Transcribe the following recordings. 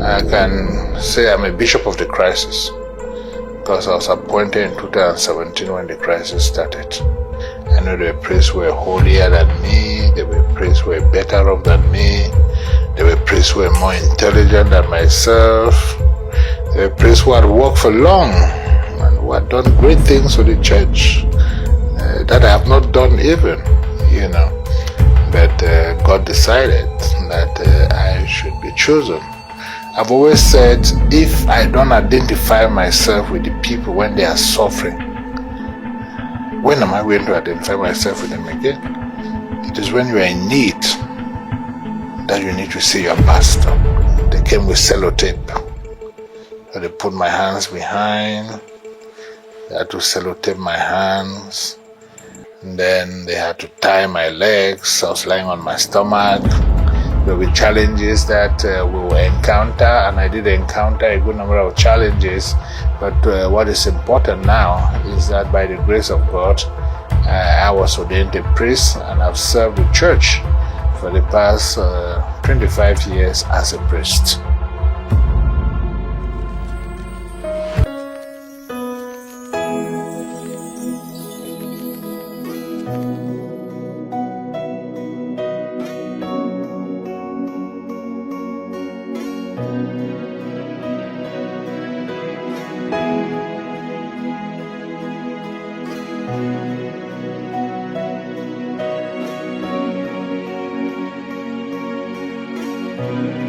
I can say I'm a bishop of the crisis, because I was appointed in 2017 when the crisis started. I know there were priests who were holier than me, there were priests who were better off than me, there were priests who were more intelligent than myself, there were priests who had worked for long and who had done great things for the church that I have not done even, But God decided that I should be chosen. I've always said, if I don't identify myself with the people when they are suffering, when am I going to identify myself with them again? It is when you are in need that you need to see your pastor. They came with sellotape. So they put my hands behind. They had to sellotape my hands. And then they had to tie my legs. I was lying on my stomach. There were challenges that we will encounter, and I did encounter a good number of challenges. But what is important now is that by the grace of God, I was ordained a priest, and I've served the church for the past 25 years as a priest.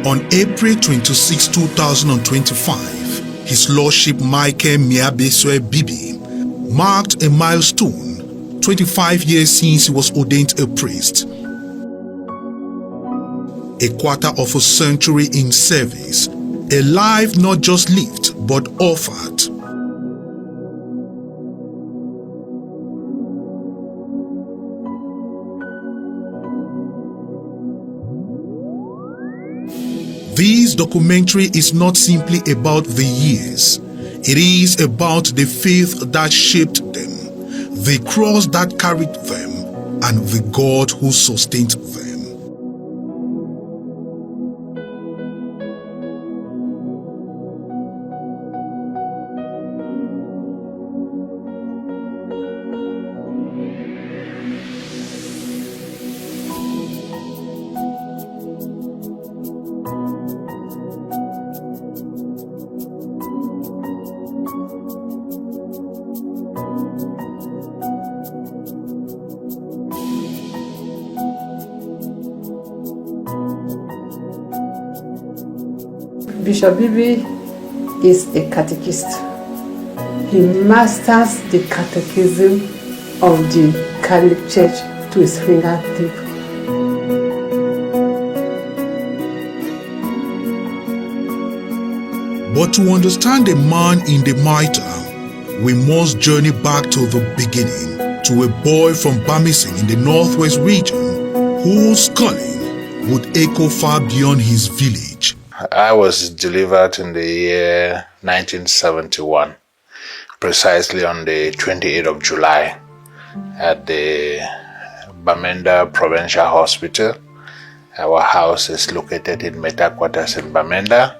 On April 26, 2025, His Lordship Michael Miabeswe Bibi marked a milestone, 25 years since he was ordained a priest. A quarter of a century in service, a life not just lived but offered. This documentary is not simply about the years. It is about the faith that shaped them, the cross that carried them, and the God who sustained them. Bishop Bibi is a catechist. He masters the catechism of the Catholic Church to his fingertip. But to understand a man in the mitre, we must journey back to the beginning, to a boy from Bamising in the northwest region, whose calling would echo far beyond his village. I was delivered in the year 1971, precisely on the 28th of July at the Bamenda Provincial Hospital. Our house is located in Meta Quarters in Bamenda,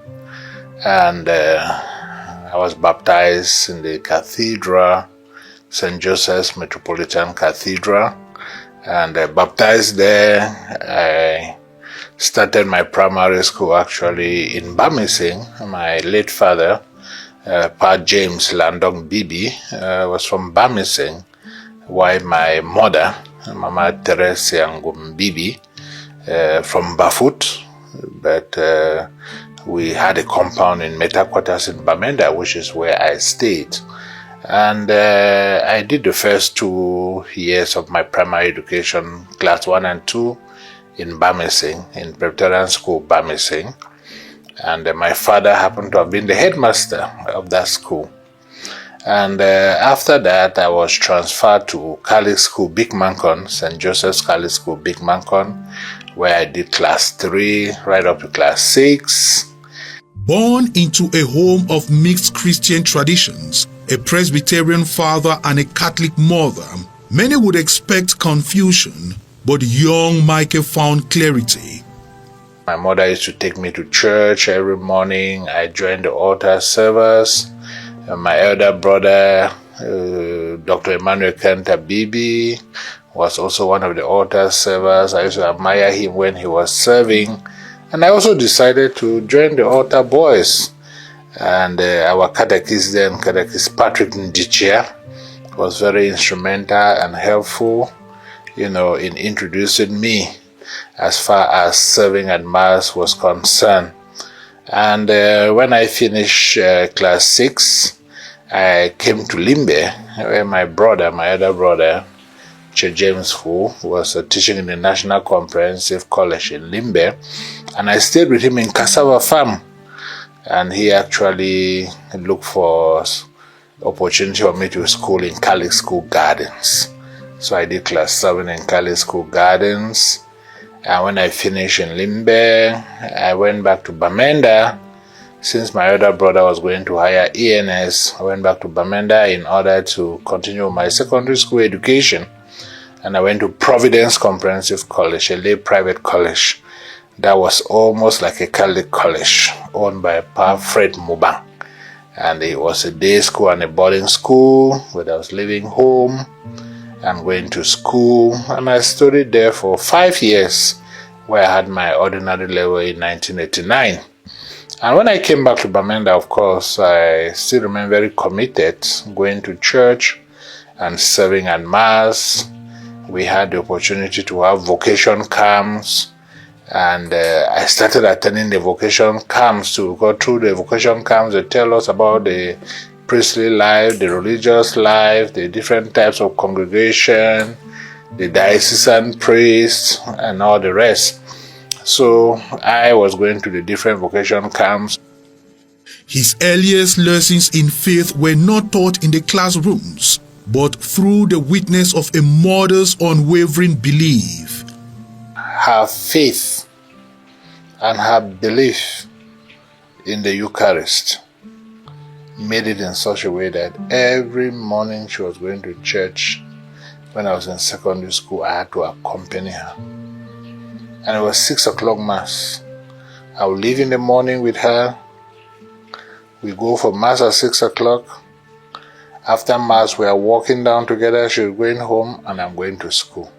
and I was baptized in the cathedral, St. Joseph's Metropolitan Cathedral, and baptized there. I started my primary school actually in Bamising. My late father, Pa James Landong Bibi, was from Bamising, while my mother, Mama Teresa Ngum Bibi, from Bafut, but we had a compound in Meta Quarters in Bamenda, which is where I stayed. And I did the first 2 years of my primary education, class 1 and 2, in Bamising, in Presbyterian School, Bamising. And my father happened to have been the headmaster of that school. And after that, I was transferred to Catholic School, Big Mancon, St. Joseph's Catholic School, Big Mancon, where I did class 3 right up to class 6. Born into a home of mixed Christian traditions, a Presbyterian father and a Catholic mother, many would expect confusion, but young Michael found clarity. My mother used to take me to church every morning. I joined the altar service. My elder brother, Dr. Emmanuel Kenta Bibi, was also one of the altar servers. I used to admire him when he was serving. And I also decided to join the altar boys. And our catechist then, Catechist Patrick Ndichia, was very instrumental and helpful, in introducing me as far as serving at Mass was concerned. And when I finished class 6, I came to Limbe, where my elder brother, Che James Fu, was teaching in the National Comprehensive College in Limbe, and I stayed with him in Cassava Farm. And he actually looked for opportunity for me to school in Catholic School Gardens. So I did class 7 in Catholic School Gardens. And when I finished in Limbe, I went back to Bamenda. Since my elder brother was going to higher ENS, I went back to Bamenda in order to continue my secondary school education. And I went to Providence Comprehensive College, a lay private college that was almost like a Catholic college owned by Pa Fred Mubang. And it was a day school and a boarding school where I was living home and going to school. And I studied there for 5 years, where I had my ordinary level in 1989. And when I came back to Bamenda, of course, I still remain very committed, going to church and serving at Mass. We had the opportunity to have vocation camps. And I started attending the vocation camps to go through the vocation camps. They tell us about the priestly life, the religious life, the different types of congregation, the diocesan priests, and all the rest. So I was going to the different vocation camps. His earliest lessons in faith were not taught in the classrooms, but through the witness of a mother's unwavering belief. Her faith and her belief in the Eucharist made it in such a way that every morning she was going to church. When I was in secondary school, I had to accompany her. And it was 6 o'clock Mass. I would leave in the morning with her. We go for Mass at 6 o'clock. After Mass, we are walking down together. She's going home and I'm going to school.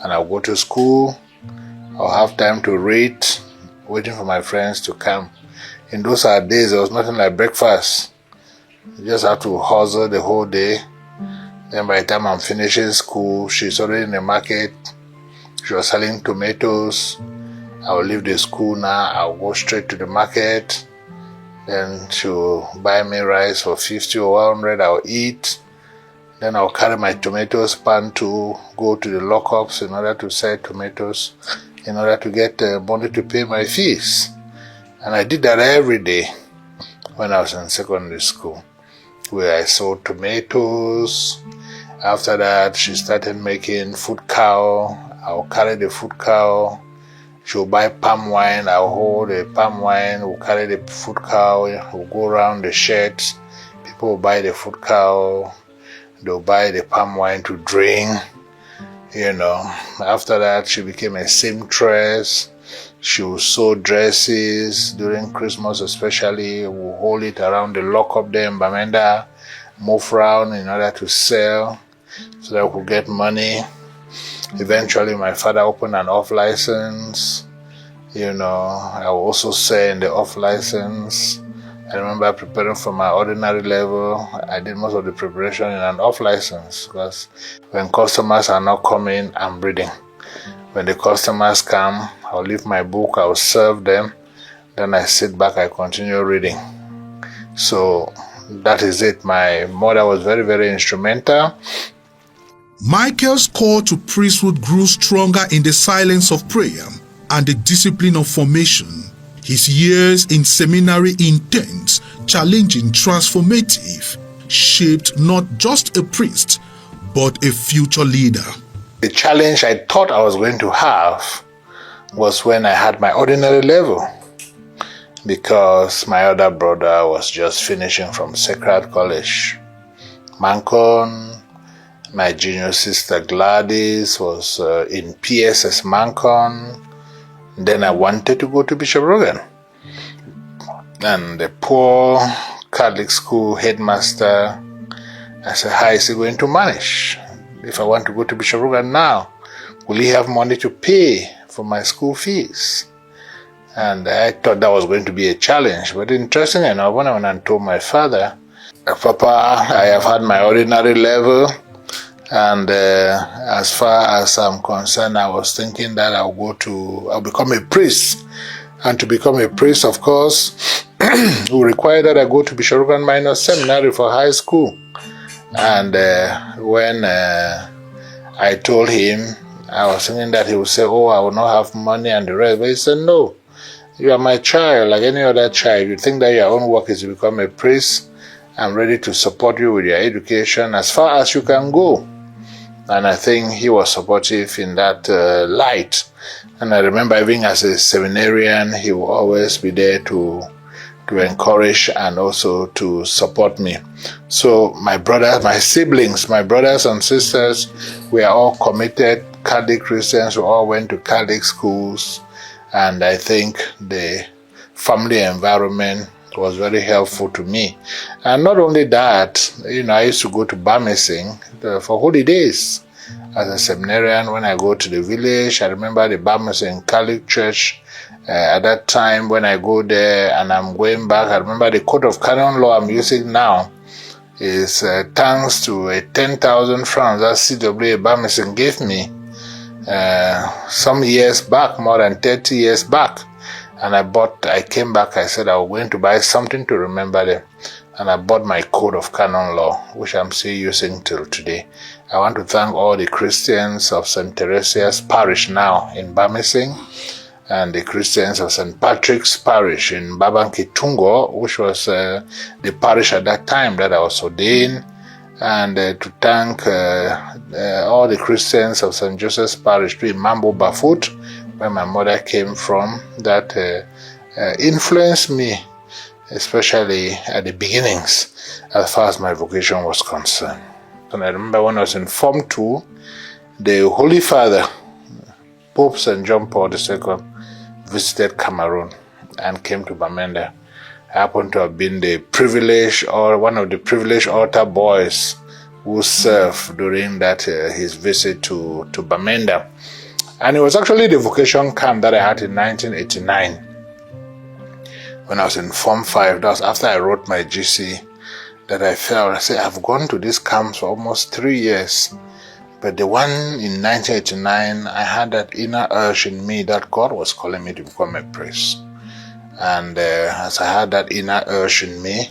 And I'll go to school. I'll have time to read, waiting for my friends to come. In those days, there was nothing like breakfast. You just have to hustle the whole day. Then by the time I'm finishing school, she's already in the market. She was selling tomatoes. I will leave the school now. I'll go straight to the market. Then she'll buy me rice for 50 or 100. I'll eat. Then I'll carry my tomatoes pan to go to the lockups in order to sell tomatoes, in order to get money to pay my fees. And I did that every day when I was in secondary school, where I sold tomatoes. After that, she started making food cow. I'll carry the food cow. She'll buy palm wine. I'll hold the palm wine. We'll carry the food cow. We'll go around the sheds. People will buy the food cow. They'll buy the palm wine to drink. After that, she became a seamstress. She will sew dresses during Christmas, especially. We'll hold it around the lockup there in Bamenda, move around in order to sell so that we could get money. Eventually, my father opened an off license. I will also sell in the off license. I remember preparing for my ordinary level. I did most of the preparation in an off license because when customers are not coming, I'm reading. When the customers come, I'll leave my book, I'll serve them. Then I sit back, I continue reading. So that is it. My mother was very, very instrumental. Michael's call to priesthood grew stronger in the silence of prayer and the discipline of formation. His years in seminary, intense, challenging, transformative, shaped not just a priest, but a future leader. The challenge I thought I was going to have was when I had my ordinary level, because my other brother was just finishing from Sacred College, Mancon. My junior sister Gladys was in PSS Mancon. Then I wanted to go to Bishop Rogan. And the poor Catholic school headmaster, I said, how is he going to manage? If I want to go to Bishop Rogan now, will he have money to pay for my school fees? And I thought that was going to be a challenge. But interestingly enough, when I went and told my father, Papa, I have had my ordinary level, and as far as I'm concerned, I was thinking that I'll become a priest. And to become a priest, of course, will require that I go to Bishop Rogan Minor Seminary for high school. And when I told him, I was thinking that he would say, oh, I will not have money and the rest. But he said, no, you are my child, like any other child. You think that your own work is to become a priest. I'm ready to support you with your education as far as you can go. And I think he was supportive in that light. And I remember even as a seminarian, he will always be there to encourage and also to support me. So my brothers, my siblings, my brothers and sisters, we are all committed Catholic Christians. We all went to Catholic schools. And I think the family environment was very helpful to me. And not only that, I used to go to Bamising for holidays. As a seminarian, when I go to the village, I remember the Bamising Catholic Church. At that time, when I go there and I'm going back, I remember the Code of Canon Law I'm using now is thanks to a 10,000 francs that CWA Bamising gave me some years back, more than 30 years back. And I came back, I said I was going to buy something to remember them. And I bought my Code of Canon Law, which I'm still using till today. I want to thank all the Christians of St. Teresa's Parish now in Bamising, and the Christians of St. Patrick's Parish in Babankitungo, which was the parish at that time that I was ordained, and to thank all the Christians of St. Joseph's Parish in Mambo Bafut, where my mother came from, that influenced me, especially at the beginnings, as far as my vocation was concerned. And I remember when I was in Form 2, the Holy Father, Pope St. John Paul II, visited Cameroon and came to Bamenda. I happened to have been one of the privileged altar boys who served during that his visit to Bamenda. And it was actually the vocation camp that I had in 1989. When I was in Form 5, that was after I wrote my GC, that I felt, I said, I've gone to this camp for almost 3 years. But the one in 1989, I had that inner urge in me that God was calling me to become a priest. And as I had that inner urge in me,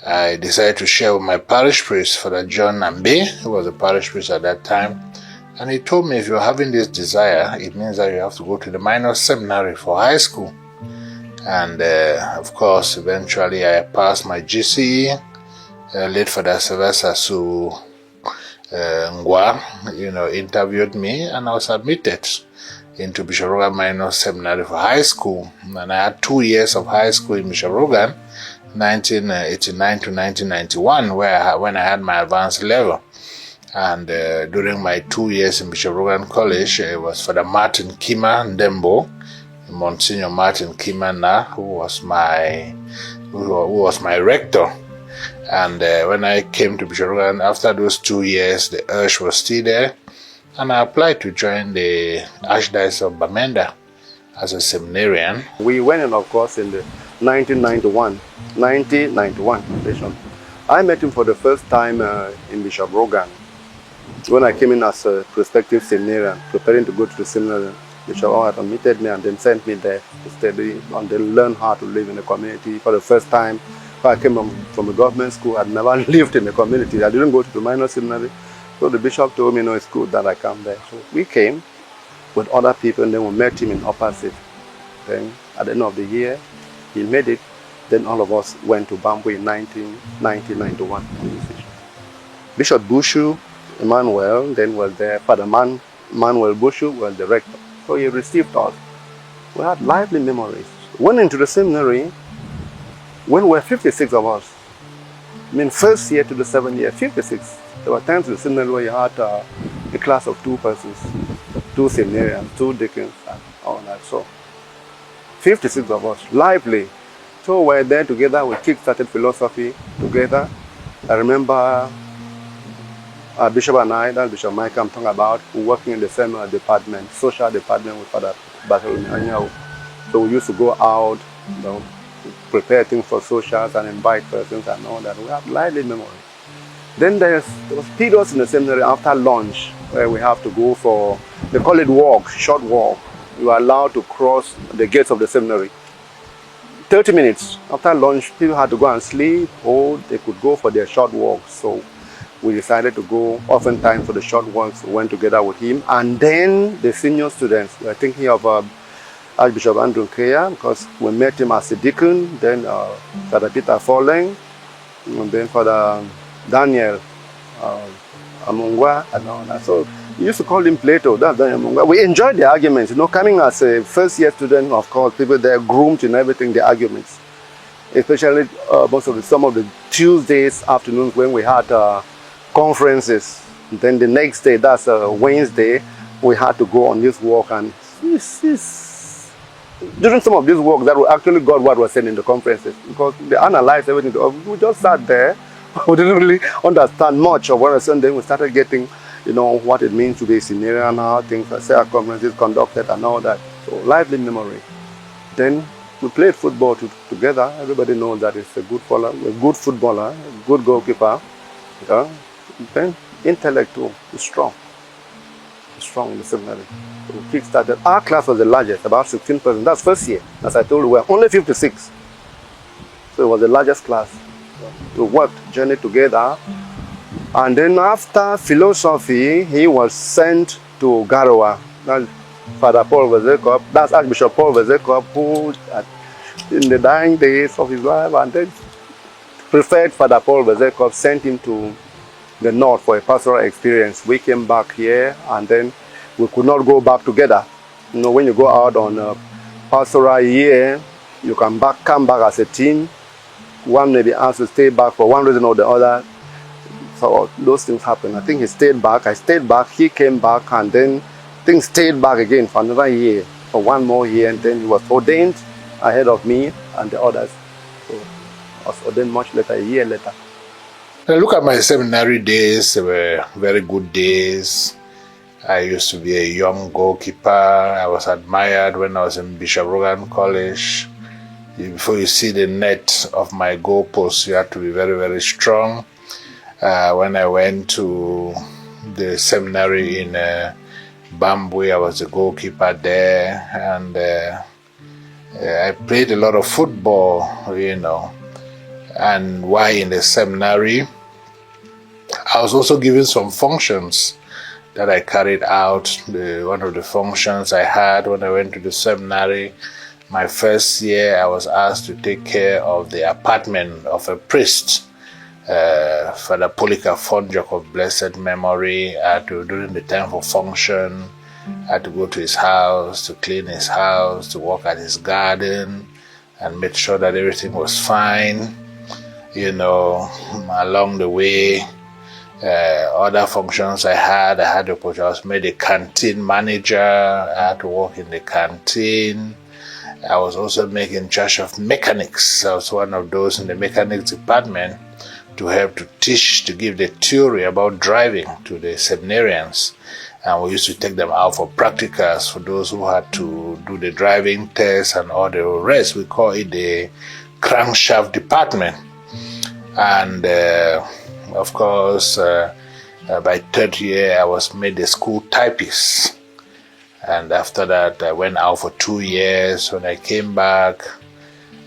I decided to share with my parish priest, Father John Nambe, who was a parish priest at that time. And he told me, if you're having this desire, it means that you have to go to the minor seminary for high school. And of course, eventually I passed my GCE. Late Father Sylvester Su Ngwa, interviewed me, and I was admitted into Bishop Rogan Minor Seminary for high school. And I had 2 years of high school in Bishop Rogan, 1989 to 1991, when I had my advanced level. And during my 2 years in Bishop Rogan College, it was Father Martin Kima Ndembo, Monsignor Martin Kima, who was my rector. And when I came to Bishop Rogan, after those 2 years, the urge was still there. And I applied to join the Archdiocese of Bamenda as a seminarian. We went in, of course, in the 1991 Bishop. I met him for the first time in Bishop Rogan. When I came in as a prospective seminarian, preparing to go to the seminary, Bishop had admitted me and then sent me there to study and then learn how to live in the community for the first time. I came from a government school. I'd never lived in the community. I didn't go to the minor seminary. So the bishop told me, no, it's good that I come there. So we came with other people, and then we met him in Upper City. Then at the end of the year, he made it. Then all of us went to Bamboo in 1991. Bishop Bushu Emmanuel then was there. Father Manuel Bushu was the rector. So he received us. We had lively memories. Went into the seminary when we were 56 of us. I mean, first year to the 7th year, 56. There were times in the seminary where you had a class of 2 persons, 2 seminarians, 2 deacons, and all that. that. So 56 of us, lively. So we're there together, we kick-started philosophy together. I remember Bishop and I, that's Bishop Mike I'm talking about, working in the same department, social department with Father Bartholomew. So we used to go out, prepare things for socials and invite persons and all that. We have lively memory. Then there was periods in the seminary after lunch where we have to go for, they call it walk, short walk. You are allowed to cross the gates of the seminary. 30 minutes after lunch, people had to go and sleep, or they could go for their short walks. So we decided to go oftentimes for the short walks. We went together with him. And then the senior students, we're thinking of Archbishop Andrew Kea, because we met him as a deacon, then Father Peter Foleng, and then Father Daniel Amungwa, and all that. So we used to call him Plato, that's Daniel Amungwa. We enjoyed the arguments, coming as a first-year student, of course, people there groomed in everything, the arguments. Especially some of the Tuesdays afternoons when we had conferences. Then the next day, that's Wednesday, we had to go on this walk, and during some of these walks that we actually got what was said in the conferences, because they analyzed everything. We just sat there, we didn't really understand much of what was said. Then we started getting, what it means to be a seminarian, how things are conferences conducted and all that. So lively memory. Then we played football together. Everybody knows that it's a good footballer, a good goalkeeper. Then intellect too, is strong. Strong in the seminary. So we kick-started. Our class was the largest, about 16 persons. That's first year. As I told you, we were only 56. So it was the largest class. We worked, journeyed together. And then after philosophy, he was sent to Garowa. That's Father Paul Vezekop. That's Archbishop Paul Vezekop, who in the dying days of his life, and then preferred Father Paul Vezekop, sent him to the north for a pastoral experience. We came back here, and then we could not go back together. When you go out on a pastoral year, you can come back as a team. One may be asked to stay back for one reason or the other. So those things happen. I think he stayed back, I stayed back, he came back, and then things stayed back again for another year, for one more year, and then he was ordained ahead of me and the others. So I was ordained much later, a year later. When I look at my seminary days, they were very good days. I used to be a young goalkeeper. I was admired when I was in Bishop Rogan College. Before you see the net of my goalpost, you have to be very, very strong. When I went to the seminary in Bambwe, I was a goalkeeper there, and I played a lot of football, And while in the seminary, I was also given some functions that I carried out. One of the functions I had when I went to the seminary, my first year, I was asked to take care of the apartment of a priest, Father Polika Fonjok of blessed memory. I had to, during the time for function, I had to go to his house, to clean his house, to walk at his garden, and make sure that everything was fine. Along the way, other functions I had the opportunity. I was made a canteen manager. I had to work in the canteen. I was also made in charge of mechanics. I was one of those in the mechanics department to help to teach, to give the theory about driving to the seminarians. And we used to take them out for practicals for those who had to do the driving test and all the rest. We call it the crankshaft department. And of course, by third year, I was made a school typist. And after that, I went out for 2 years. When I came back,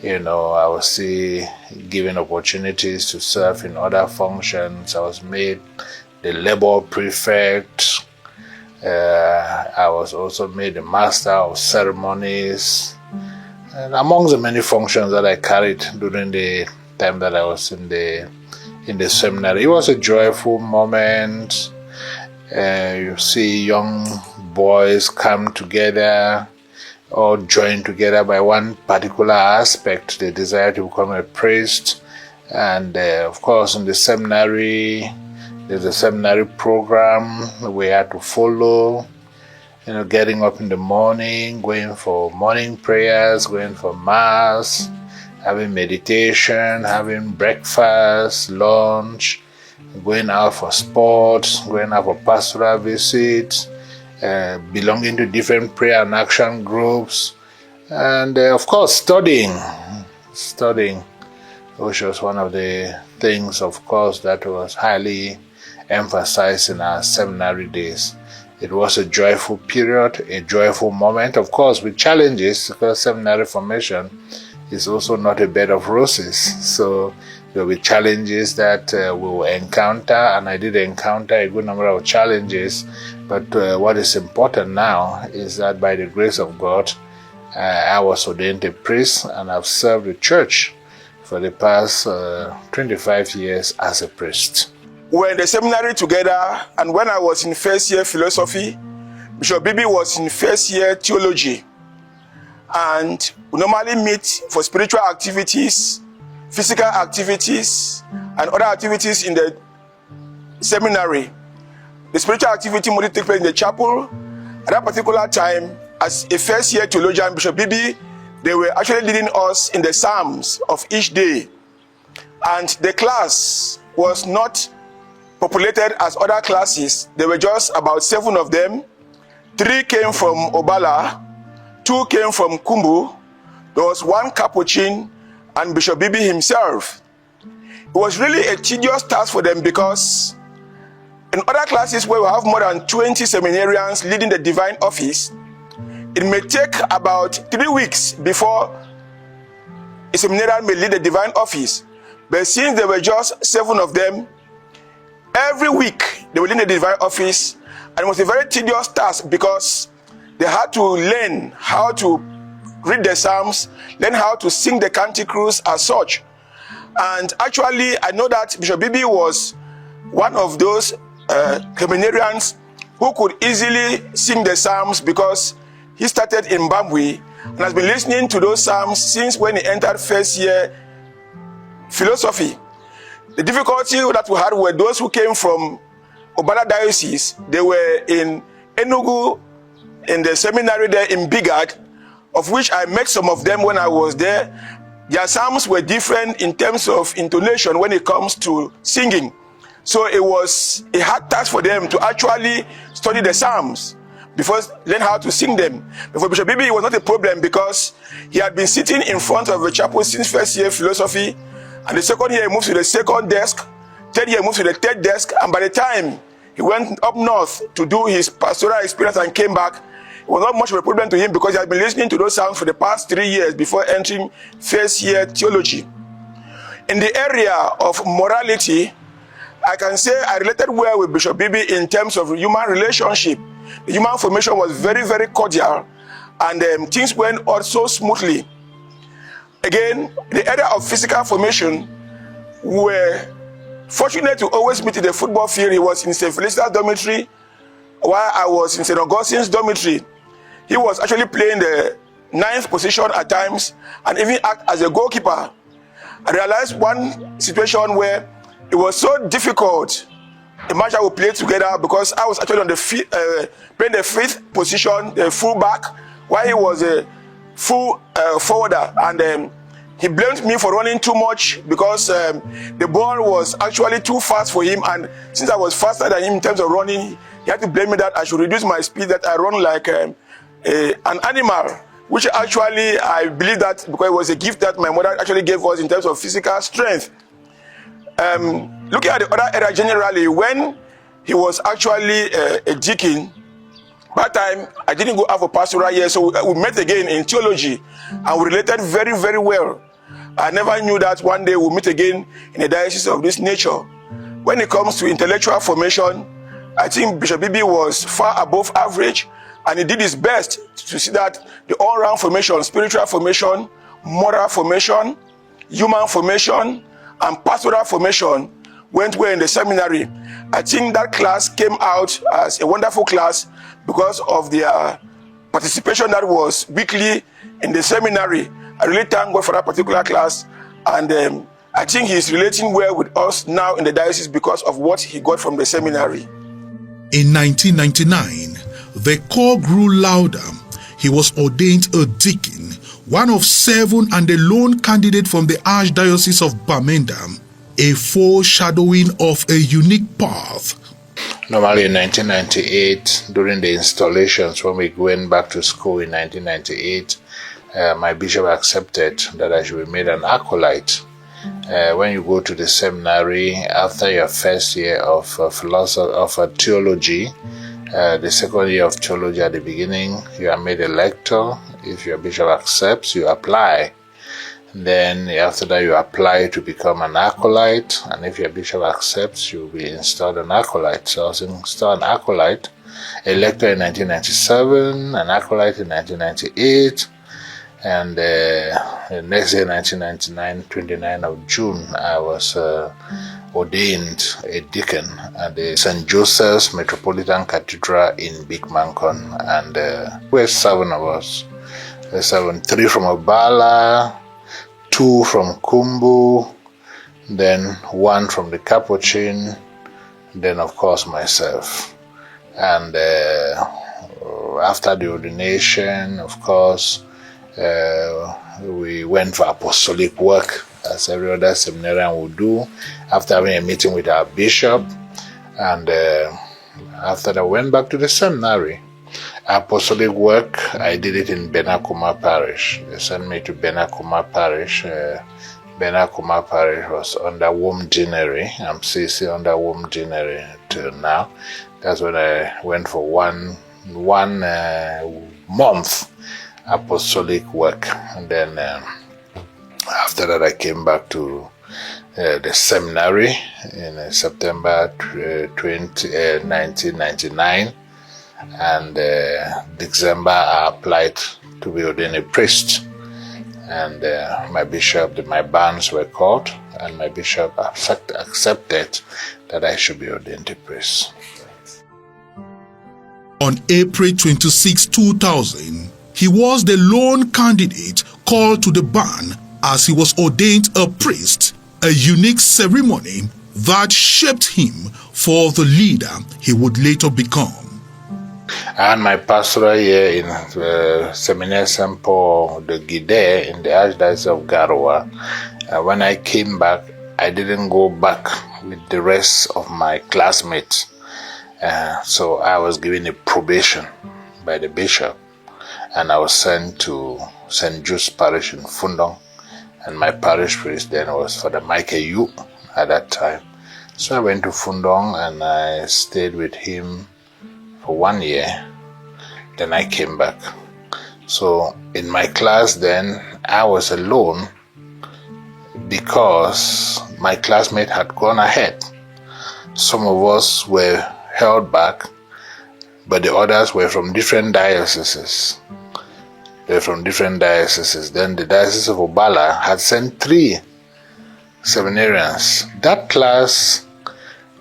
I was still given opportunities to serve in other functions. I was made the labor prefect. I was also made the master of ceremonies. And amongst the many functions that I carried during the time that I was in the seminary, it was a joyful moment. You see young boys come together or join together by one particular aspect, the desire to become a priest. And of course, in the seminary, there's a seminary program we had to follow. getting up in the morning, going for morning prayers, going for mass, having meditation, having breakfast, lunch, going out for sports, going out for pastoral visits, belonging to different prayer and action groups, and of course studying, which was one of the things, of course, that was highly emphasized in our seminary days. It was a joyful period, a joyful moment, of course, with challenges, because seminary formation is also not a bed of roses. So there will be challenges that we will encounter, and I did encounter a good number of challenges. But what is important now is that by the grace of God, I was ordained a priest, and I've served the church for the past 25 years as a priest. We were in the seminary together, and when I was in first year philosophy, Bishop Bibi was in first year theology. And we normally meet for spiritual activities, physical activities, and other activities in the seminary. The spiritual activity mostly takes place in the chapel. At that particular time, as a first year theologian, Bishop Bibi, they were actually leading us in the Psalms of each day. And the class was not populated as other classes. There were just about 7 of them. 3 came from Obala, 2 came from Kumbu. There was 1 Capuchin and Bishop Bibi himself. It was really a tedious task for them, because in other classes where we have more than 20 seminarians leading the divine office, it may take about 3 weeks before a seminarian may lead the divine office. But since there were just 7 of them, every week they were in the divine office, and it was a very tedious task, because they had to learn how to read the Psalms, learn how to sing the canticles as such. And actually, I know that Bishop Bibi was one of those seminarians who could easily sing the Psalms, because he started in Bambui and has been listening to those Psalms since when he entered first year philosophy. The difficulty that we had were those who came from Obala Diocese. They were in Enugu, in the seminary there in Bigad, of which I met some of them when I was there. Their psalms were different in terms of intonation when it comes to singing. So it was a hard task for them to actually study the psalms before learn how to sing them. But for Bishop Bibi, it was not a problem, because he had been sitting in front of the chapel since first year philosophy, and the second year he moved to the second desk, third year he moved to the third desk, and by the time he went up north to do his pastoral experience and came back, it was not much of a problem to him, because he had been listening to those psalms for the past 3 years before entering first year theology. In the area of morality, I can say I related well with Bishop Bibi in terms of human relationship. The human formation was very, very cordial, and things went also smoothly. Again, the area of physical formation, we were fortunate to always meet in the football field. He was in St. Felicitas dormitory, while I was in St. Augustine's dormitory. He was actually playing the 9th position at times, and even act as a goalkeeper. I realized one situation where it was so difficult, the match I would play together, because I was actually on the playing the 5th position, the full back, while he was a full forwarder, and he blamed me for running too much, because the ball was actually too fast for him, and since I was faster than him in terms of running, he had to blame me that I should reduce my speed, that I run like an animal, which actually I believe that because it was a gift that my mother actually gave us in terms of physical strength. Looking at the other area generally, when he was actually a deacon, that time I didn't go out for pastoral year, so we met again in theology, and we related very, very well. I never knew that one day we'll meet again in a diocese of this nature. When it comes to intellectual formation, I think Bishop Bibi was far above average, and he did his best to see that the all-round formation, spiritual formation, moral formation, human formation, and pastoral formation went well in the seminary. I think that class came out as a wonderful class because of their participation that was weekly in the seminary. I really thank God for that particular class, and I think he's relating well with us now in the diocese because of what he got from the seminary. In 1999, the call grew louder. He was ordained a deacon, one of 7 and the lone candidate from the Archdiocese of Bamenda, a foreshadowing of a unique path. Normally in 1998, during the installations, when we went back to school in 1998, my bishop accepted that I should be made an acolyte. When you go to the seminary, after your first year of theology, the second year of theology at the beginning, you are made a lector. If your bishop accepts, you apply. Then after that, you apply to become an acolyte, and if your bishop accepts, you'll be installed an acolyte. So I was installed an acolyte, a lector in 1997, an acolyte in 1998, and the next year, 1999, 29th of June, I was ordained a deacon at the St. Joseph's Metropolitan Cathedral in Big Mancon, and we're 7 of us. 7, 3 from Obala, 2 from Kumbu, then 1 from the Capuchin, then of course myself. And after the ordination, of course, we went for apostolic work, as every other seminarian would do, after having a meeting with our bishop. And after that, I went back to the seminary. Apostolic work, I did it in Benakuma Parish. They sent me to Benakuma Parish. Benakuma Parish was under Wom Deanery. I'm CC under Wom Deanery till now. That's when I went for one month apostolic work. And then after that, I came back to the seminary in September 1999. And December, I applied to be ordained a priest. And my bishop, my bands were called, and my bishop accepted that I should be ordained a priest. On April 26, 2000, he was the lone candidate called to the ban as he was ordained a priest, a unique ceremony that shaped him for the leader he would later become. I had my pastoral year in Seminaire Saint Paul de Guide in the Archdiocese of Garoua. When I came back, I didn't go back with the rest of my classmates. So I was given a probation by the bishop, and I was sent to St. Jude's Parish in Fundong, and my parish priest then was Father Michael Yu at that time. So I went to Fundong and I stayed with him for 1 year. Then I came back. So in my class then, I was alone because my classmate had gone ahead. Some of us were held back, but the others were from different dioceses. They were from different dioceses. Then the Diocese of Obala had sent 3 seminarians. That class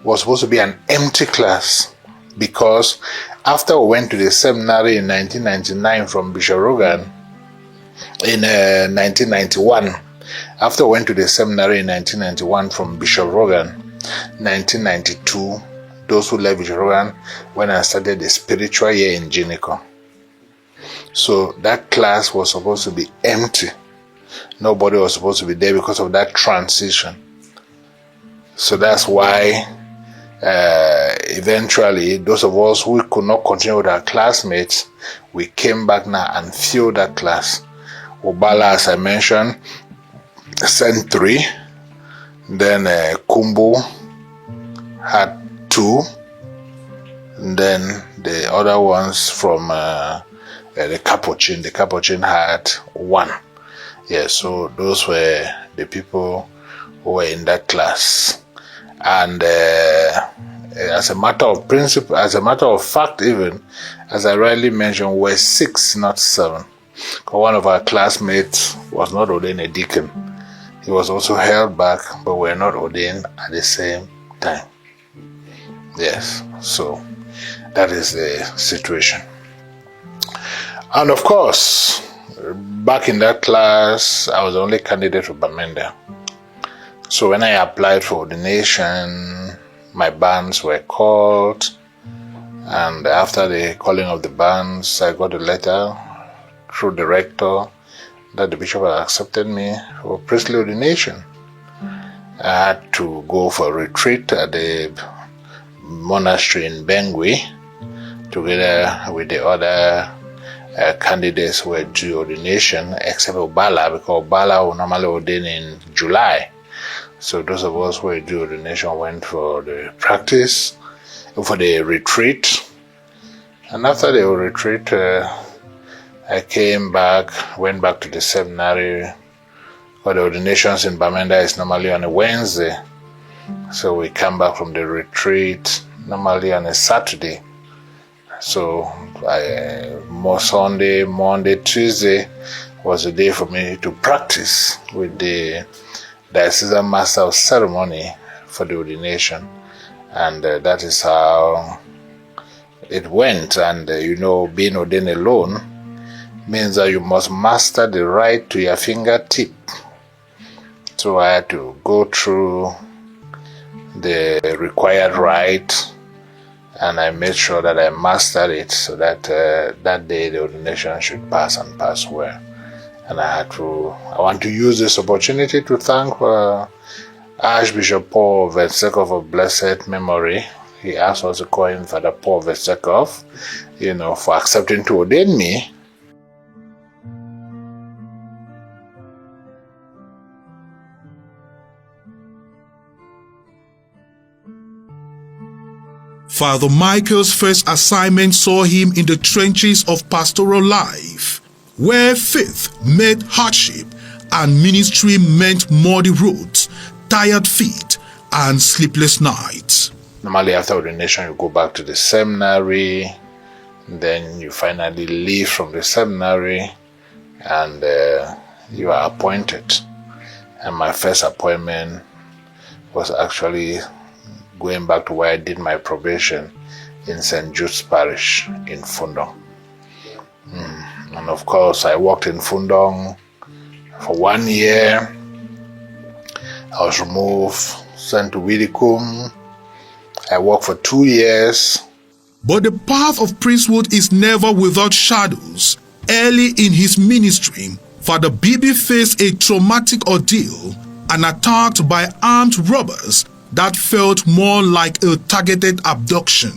was supposed to be an empty class, because after we went to the seminary in 1999 from Bishop Rogan, in 1991, after we went to the seminary in 1991 from Bishop Rogan, 1992, those who left Bishop Rogan went and started the spiritual year in Jinico. So that class was supposed to be empty. Nobody was supposed to be there because of that transition. So that's why eventually, those of us who could not continue with our classmates, we came back now and filled that class. Obala, as I mentioned, sent 3. Then Kumbu had 2. And then the other ones from the Capuchin. The Capuchin had 1. Yeah, so those were the people who were in that class. And as a matter of principle, as a matter of fact, even as I rightly mentioned, we're 6, not 7. One of our classmates was not ordained a deacon. He was also held back, but we're not ordained at the same time. Yes, so that is the situation. And of course, back in that class, I was the only candidate for Bamenda. So when I applied for ordination, my bands were called, And after the calling of the bands, I got a letter through the rector that the bishop had accepted me for priestly ordination. I had to go for a retreat at the monastery in Bengui together with the other candidates who were due ordination, except Obala, because Obala will normally ordain in July. So those of us who were due ordination went for the practice, for the retreat. And after the retreat, I came back, went back to the seminary. For the ordinations in Bamenda is normally on a Wednesday. So we come back from the retreat normally on a Saturday. So Sunday, Monday, Tuesday was a day for me to practice with the diocesan master of ceremony for the ordination. And that is how it went. And being ordained alone means that you must master the rite to your fingertip. So I had to go through the required rite, and I made sure that I mastered it so that that day the ordination should pass and pass well. And I want to use this opportunity to thank Archbishop Paul Vetsekov of blessed memory. He asked us to call him Father Paul Vetsekov, for accepting to ordain me. Father Michael's first assignment saw him in the trenches of pastoral life, where faith met hardship and ministry meant muddy roads, tired feet, and sleepless nights. Normally after ordination you go back to the seminary, then you finally leave from the seminary and you are appointed. And my first appointment was actually going back to where I did my probation in St. Jude's Parish in Fundong. And of course, I worked in Fundong for 1 year. I was removed, sent to Widikum. I worked for 2 years. But the path of priesthood is never without shadows. Early in his ministry, Father Bibi faced a traumatic ordeal and attacked by armed robbers that felt more like a targeted abduction.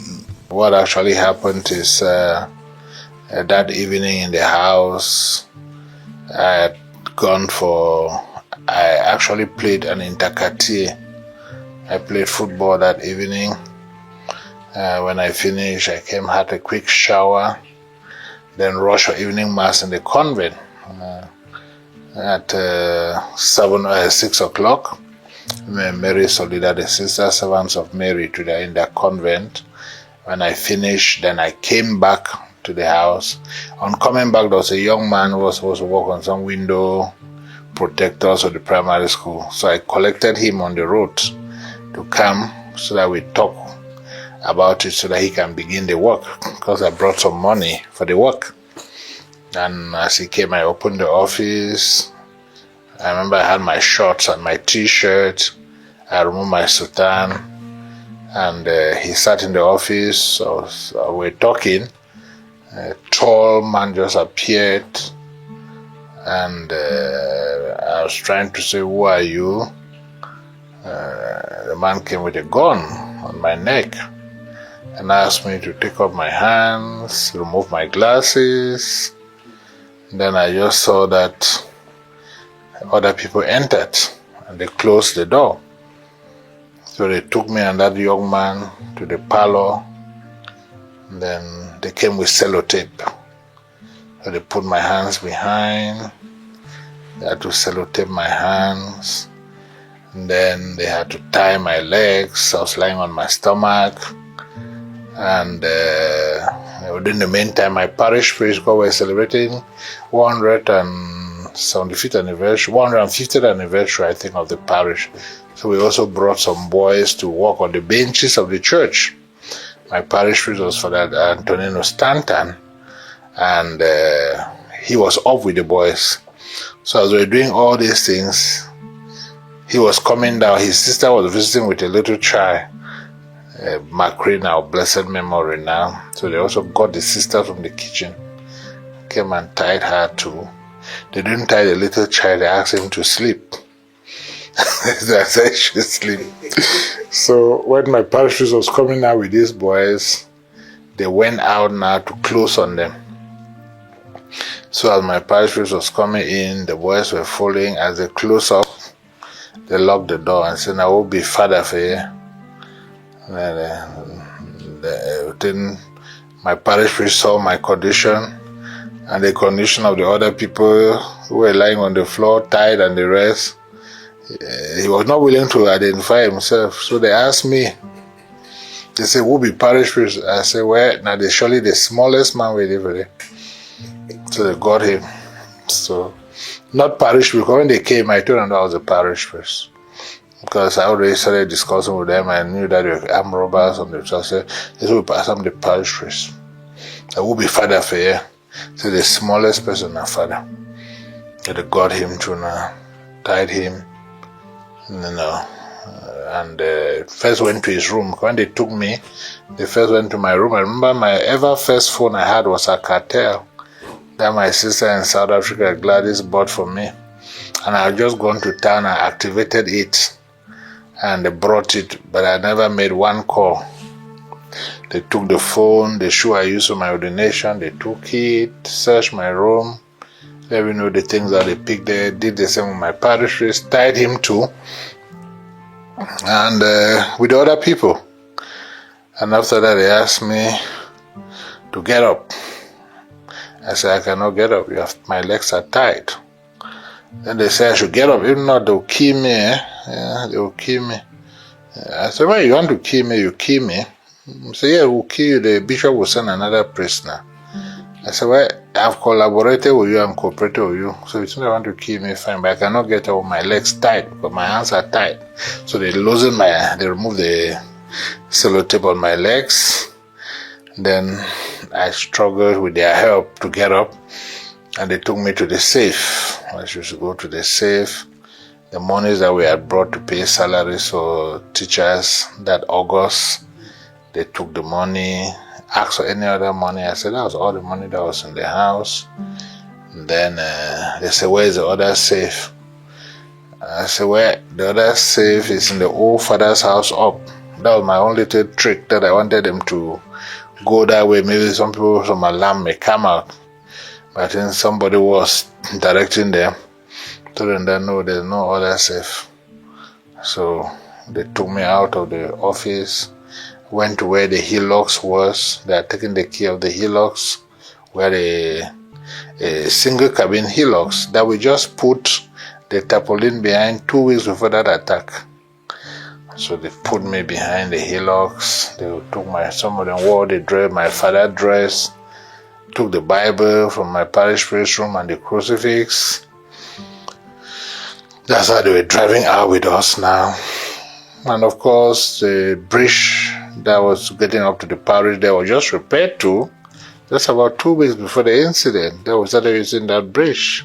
What actually happened is that evening in the house, I actually played an interquartier. I played football that evening. When I finished, I came, had a quick shower, then rushed for evening mass in the convent at 6 o'clock. Mary Solida, the sister servants of Mary, in their convent. When I finished, then I came back to the house. On coming back, there was a young man who was supposed to work on some window protectors of the primary school. So I collected him on the road to come so that we talk about it so that he can begin the work, because I brought some money for the work. And as he came, I opened the office. I remember I had my shorts and my t-shirt. I removed my soutane, and he sat in the office. So we're talking. A tall man just appeared, and I was trying to say, "Who are you?" The man came with a gun on my neck and asked me to take off my hands, remove my glasses. Then I just saw that other people entered and they closed the door. So they took me and that young man to the parlor. And then they came with sellotape. So they put my hands behind. They had to sellotape my hands. And then they had to tie my legs. I was lying on my stomach. And within the meantime, my parish priest were celebrating 150th anniversary, I think, of the parish. So we also brought some boys to work on the benches of the church. My parish priest was Father Antonino Stanton, and he was up with the boys. So as we were doing all these things, he was coming down. His sister was visiting with a little child. Macrina of blessed memory now. So they also got the sister from the kitchen, came and tied her too. They didn't tie the little child, they asked him to sleep. They said he should sleep. So when my parish priest was coming out with these boys, they went out now to close on them. So as my parish priest was coming in, the boys were following. As they close up, they locked the door and said, "I will be father for you." Then my parish priest saw my condition and the condition of the other people who were lying on the floor, tied and the rest. He was not willing to identify himself. So they asked me, they said, "Who be parish priest?" I said, "Well, now they surely the smallest man we live with." So they got him. So, not parish, because when they came, I told them that I was a parish priest. Because I already started discussing with them. I knew that they were armed robbers on the church. So I said, "This will pass them the parish priest. I will be father for you." So the smallest person, a father. So they got him to now, tied him, and first went to his room. When they took me, they first went to my room. I remember my ever first phone I had was a cartel that my sister in South Africa, Gladys, bought for me. And I had just gone to town and activated it. And they brought it, but I never made one call. They took the phone, the shoe I used for my ordination, they took it, searched my room, let me know the things that they picked there, did the same with my parish priest, tied him too, and with the other people. And after that, they asked me to get up. I said, "I cannot get up, my legs are tied." Then they said I should get up, if not, they'll kill me. Yeah, they will kill me. I said, "Well, you want to kill me, you kill me." He said, "Yeah, we'll kill you, the bishop will send another prisoner." I said, "Well, I've collaborated with you and cooperated with you, so if you want to kill me, fine, but I cannot get up with my legs tied, because my hands are tied." So they removed the sellotape on my legs. Then I struggled with their help to get up, and they took me to the safe. I should go to the safe. The monies that we had brought to pay salaries for teachers that August, they took the money, asked for any other money. I said that was all the money that was in the house. And then they said, "Where is the other safe?" I said, "Well, the other safe is in the old father's house up." That was my only little trick that I wanted them to go that way. Maybe some people from alarm may come out. But then somebody was directing them. Told them that no, there's no other safe. So they took me out of the office, went to where the hillocks was. They had taken the key of the hillocks, where a single cabin hillocks that we just put the tarpaulin behind 2 weeks before that attack. So they put me behind the hillocks. They took some of them wore the dress, my father's dress, took the Bible from my parish priest room and the crucifix. That's how they were driving out with us now. And of course, the bridge that was getting up to the parish there was just repaired to. Just about 2 weeks before the incident, they started using that bridge.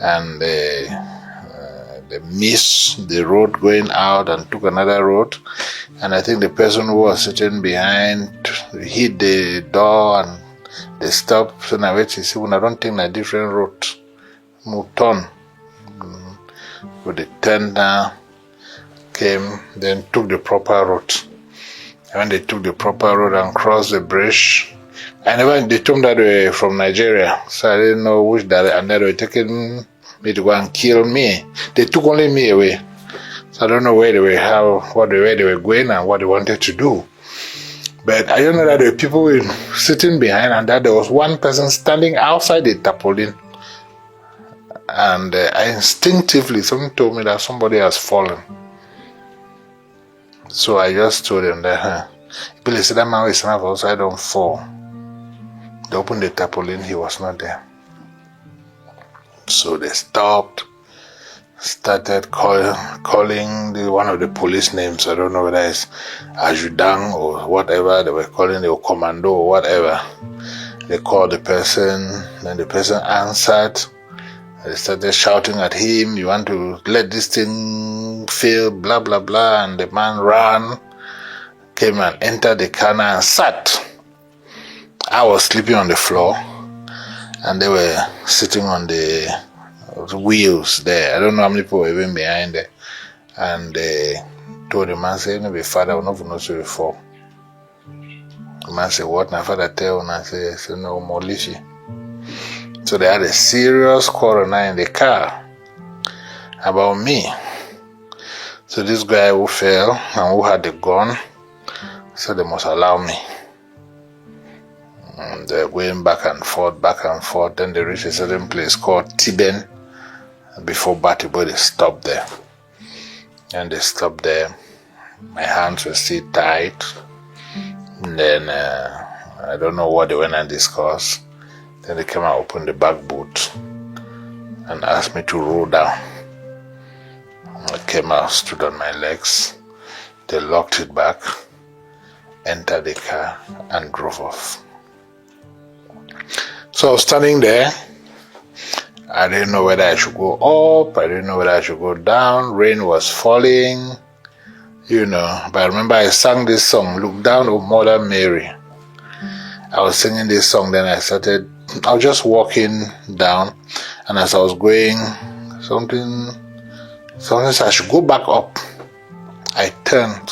And they missed the road going out and took another road. And I think the person who was sitting behind hit the door and they stopped. So now wait, you see, when I don't think a different road moved on. With the tender came, then took the proper route. And when they took the proper road and crossed the bridge, they told me that they were from Nigeria, so I didn't know which direction, and they were taking me to go and kill me. They took only me away, so I don't know where they were, where they were going and what they wanted to do. But I don't know that there were people sitting behind, and that there was one person standing outside the tarpaulin. And I instinctively, something told me that somebody has fallen. So I just told them that, Billy said that man is enough outside, don't fall. They opened the tarpaulin, he was not there. So they stopped, started calling one of the police names. I don't know whether it's Ajudang or whatever they were calling, they were commando or whatever. They called the person, then the person answered. They started shouting at him, "You want to let this thing fail, blah, blah, blah." And the man ran, came and entered the car and sat. I was sleeping on the floor, and they were sitting on the wheels there. I don't know how many people were even behind there. And they told the man, say, "No, father, will not know you before." The man said, "What? My father tell?" And I said, "No, more leafy." So they had a serious quarrel now in the car about me. So this guy who fell and who had the gun said they must allow me. And they're going back and forth. Then they reached a certain place called Tiben before Bati, but they stopped there. And they stopped there. My hands were still tied. And then I don't know what they went and discussed. Then they came and opened the back boot and asked me to roll down. I came out, stood on my legs. They locked it back, entered the car, and drove off. So I was standing there. I didn't know whether I should go up. I didn't know whether I should go down. Rain was falling, But I remember I sang this song, "Look Down, O Mother Mary." I was singing this song, then I was just walking down. And as I was going, something said I should go back up. I turned.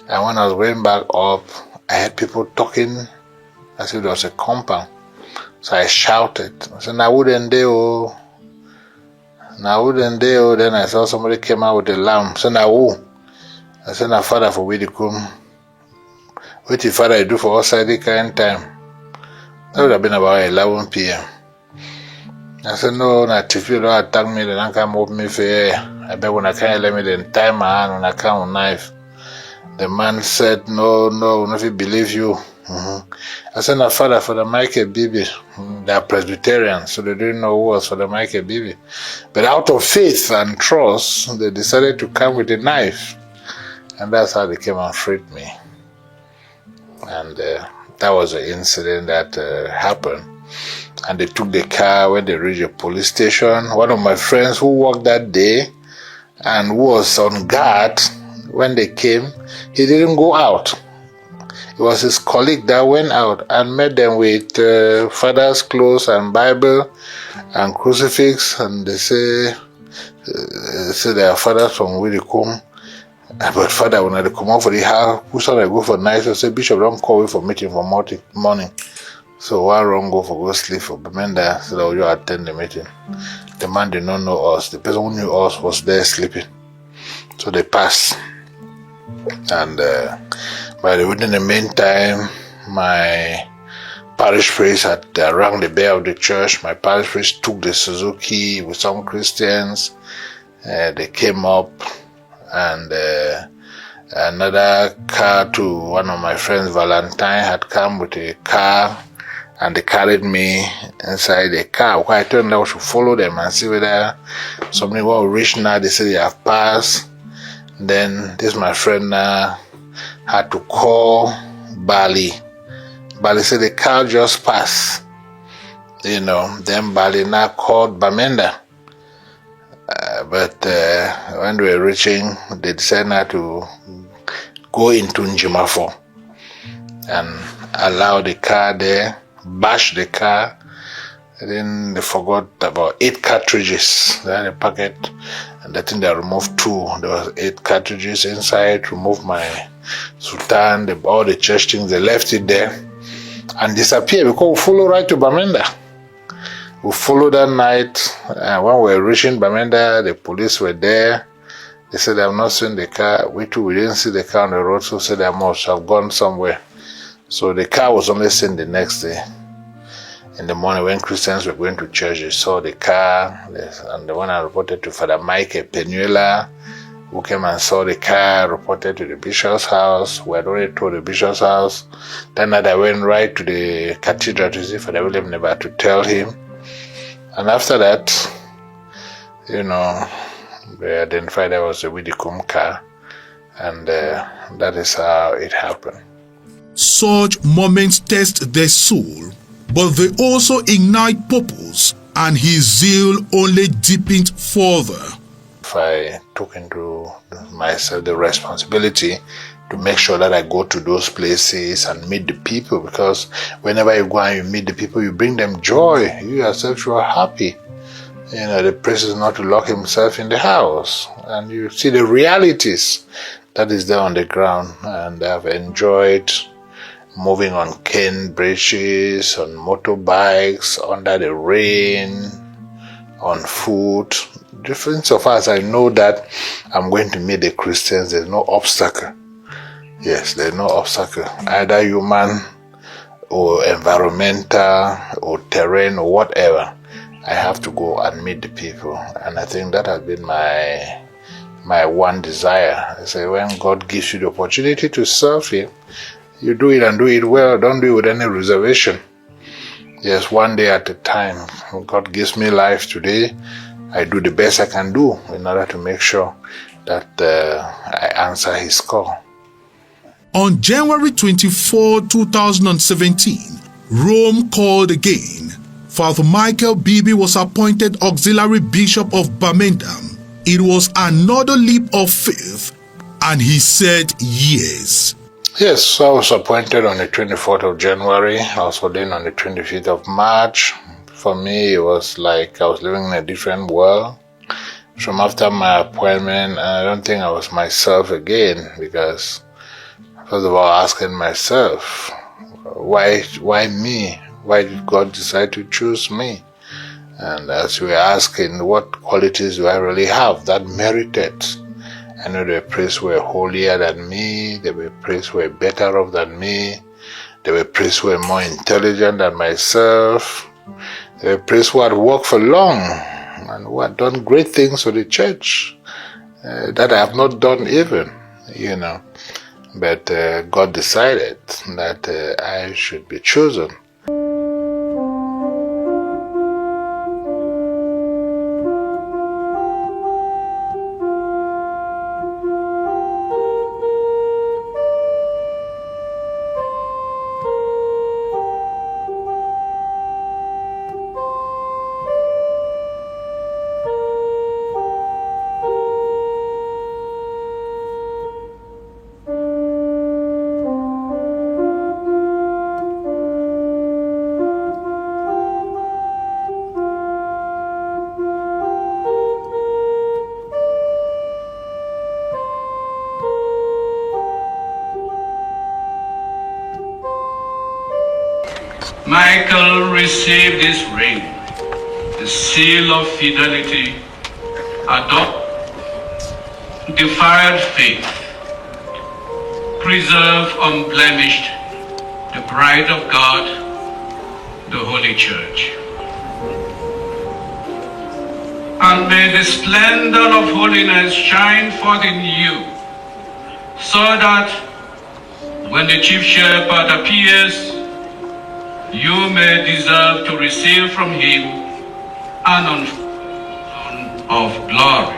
And when I was going back up, I heard people talking as if there was a compound. So I shouted. I said, "Now wouldn't they, oh? Now wouldn't they, oh?" Then I saw somebody came out with a lamb. I said, "Now who?" I said, "Now father for we to come. What your father do for us at the kind time?" That would have been about 11 p.m. I said, "No, if you don't attack me, then I can't move me for here. I bet when I can't let me then tie my hand when I can't with knife." The man said, no, if he believe you. I said, "Now father, for the Michael Bibi." They are Presbyterians, so they didn't know who was for the Michael Bibi. But out of faith and trust, they decided to come with a knife. And that's how they came and freed me. And that was an incident that happened. And they took the car when they reached a police station. One of my friends who worked that day and who was on guard when they came, he didn't go out. It was his colleague that went out and met them with father's clothes and Bible and crucifix. And they say they are fathers from where they come. But father, when they come out for the house, who saw they go for night, I said, "Bishop, don't call me for meeting for morning. So why wrong go for go sleep for Bamenda so that you attend the meeting?" The man did not know us. The person who knew us was there sleeping. So they passed. And within the meantime, my parish priest had rang the bell of the church. My parish priest took the Suzuki with some Christians. They came up, and another car to one of my friends, Valentine, had come with a car, and they carried me inside the car. I told them I should follow them and see whether somebody will reach now. They said they have passed. Then this my friend had to call Bali. Bali said the car just passed. Then Bali now called Bamenda. But when we were reaching, they decided not to go into Njimafo and allow the car there, bash the car. And then they forgot about 8 cartridges. They had a packet, and I think they removed 2. There was 8 cartridges inside, removed my sultan, all the church things, they left it there and disappeared because we followed right to Bamenda. We followed that night, and when we were reaching Bamenda, the police were there. They said they have not seen the car. We didn't see the car on the road, so said they must have gone somewhere. So the car was only seen the next day. In the morning when Christians were going to church, they saw the car, and the one I reported to Father Michael Penuela, who came and saw the car, reported to the bishop's house. We had already told the bishop's house. Then I went right to the cathedral to see Father William Never to tell him. And after that, they identified there was a Widikum car, and that is how it happened. Such moments test their soul, but they also ignite purpose, and his zeal only deepened further. If I took into myself the responsibility to make sure that I go to those places and meet the people, because whenever you go and you meet the people, you bring them joy. You yourself, you are happy. The priest is not to lock himself in the house, and you see the realities that is there on the ground. And I've enjoyed moving on cane bridges, on motorbikes, under the rain, on foot. Different so far as I know that I'm going to meet the Christians, there's no obstacle. Yes, there's no obstacle, either human or environmental or terrain or whatever. I have to go and meet the people, and I think that has been my one desire. I say, when God gives you the opportunity to serve Him, you do it and do it well. Don't do it with any reservation. Yes, one day at a time. God gives me life today. I do the best I can do in order to make sure that I answer His call. On January 24, 2017, Rome called again. Father Michael Bibi was appointed Auxiliary Bishop of Bamenda. It was another leap of faith, and he said yes. Yes, so I was appointed on the 24th of January. I was ordained on the 25th of March. For me, it was like I was living in a different world. From after my appointment, I don't think I was myself again, because first of all, asking myself, why me? Why did God decide to choose me? And as we were asking, what qualities do I really have that merited? I know the priests were holier than me, there were priests who were better off than me, there were priests who were more intelligent than myself, there were priests who had worked for long and who had done great things for the church that I have not done even, But God decided that I should be chosen. Michael received this ring, the seal of fidelity, defiled faith, preserve unblemished the bride of God, the Holy Church. And may the splendor of holiness shine forth in you, so that when the chief shepherd appears, you may deserve to receive from him an unfolding of glory.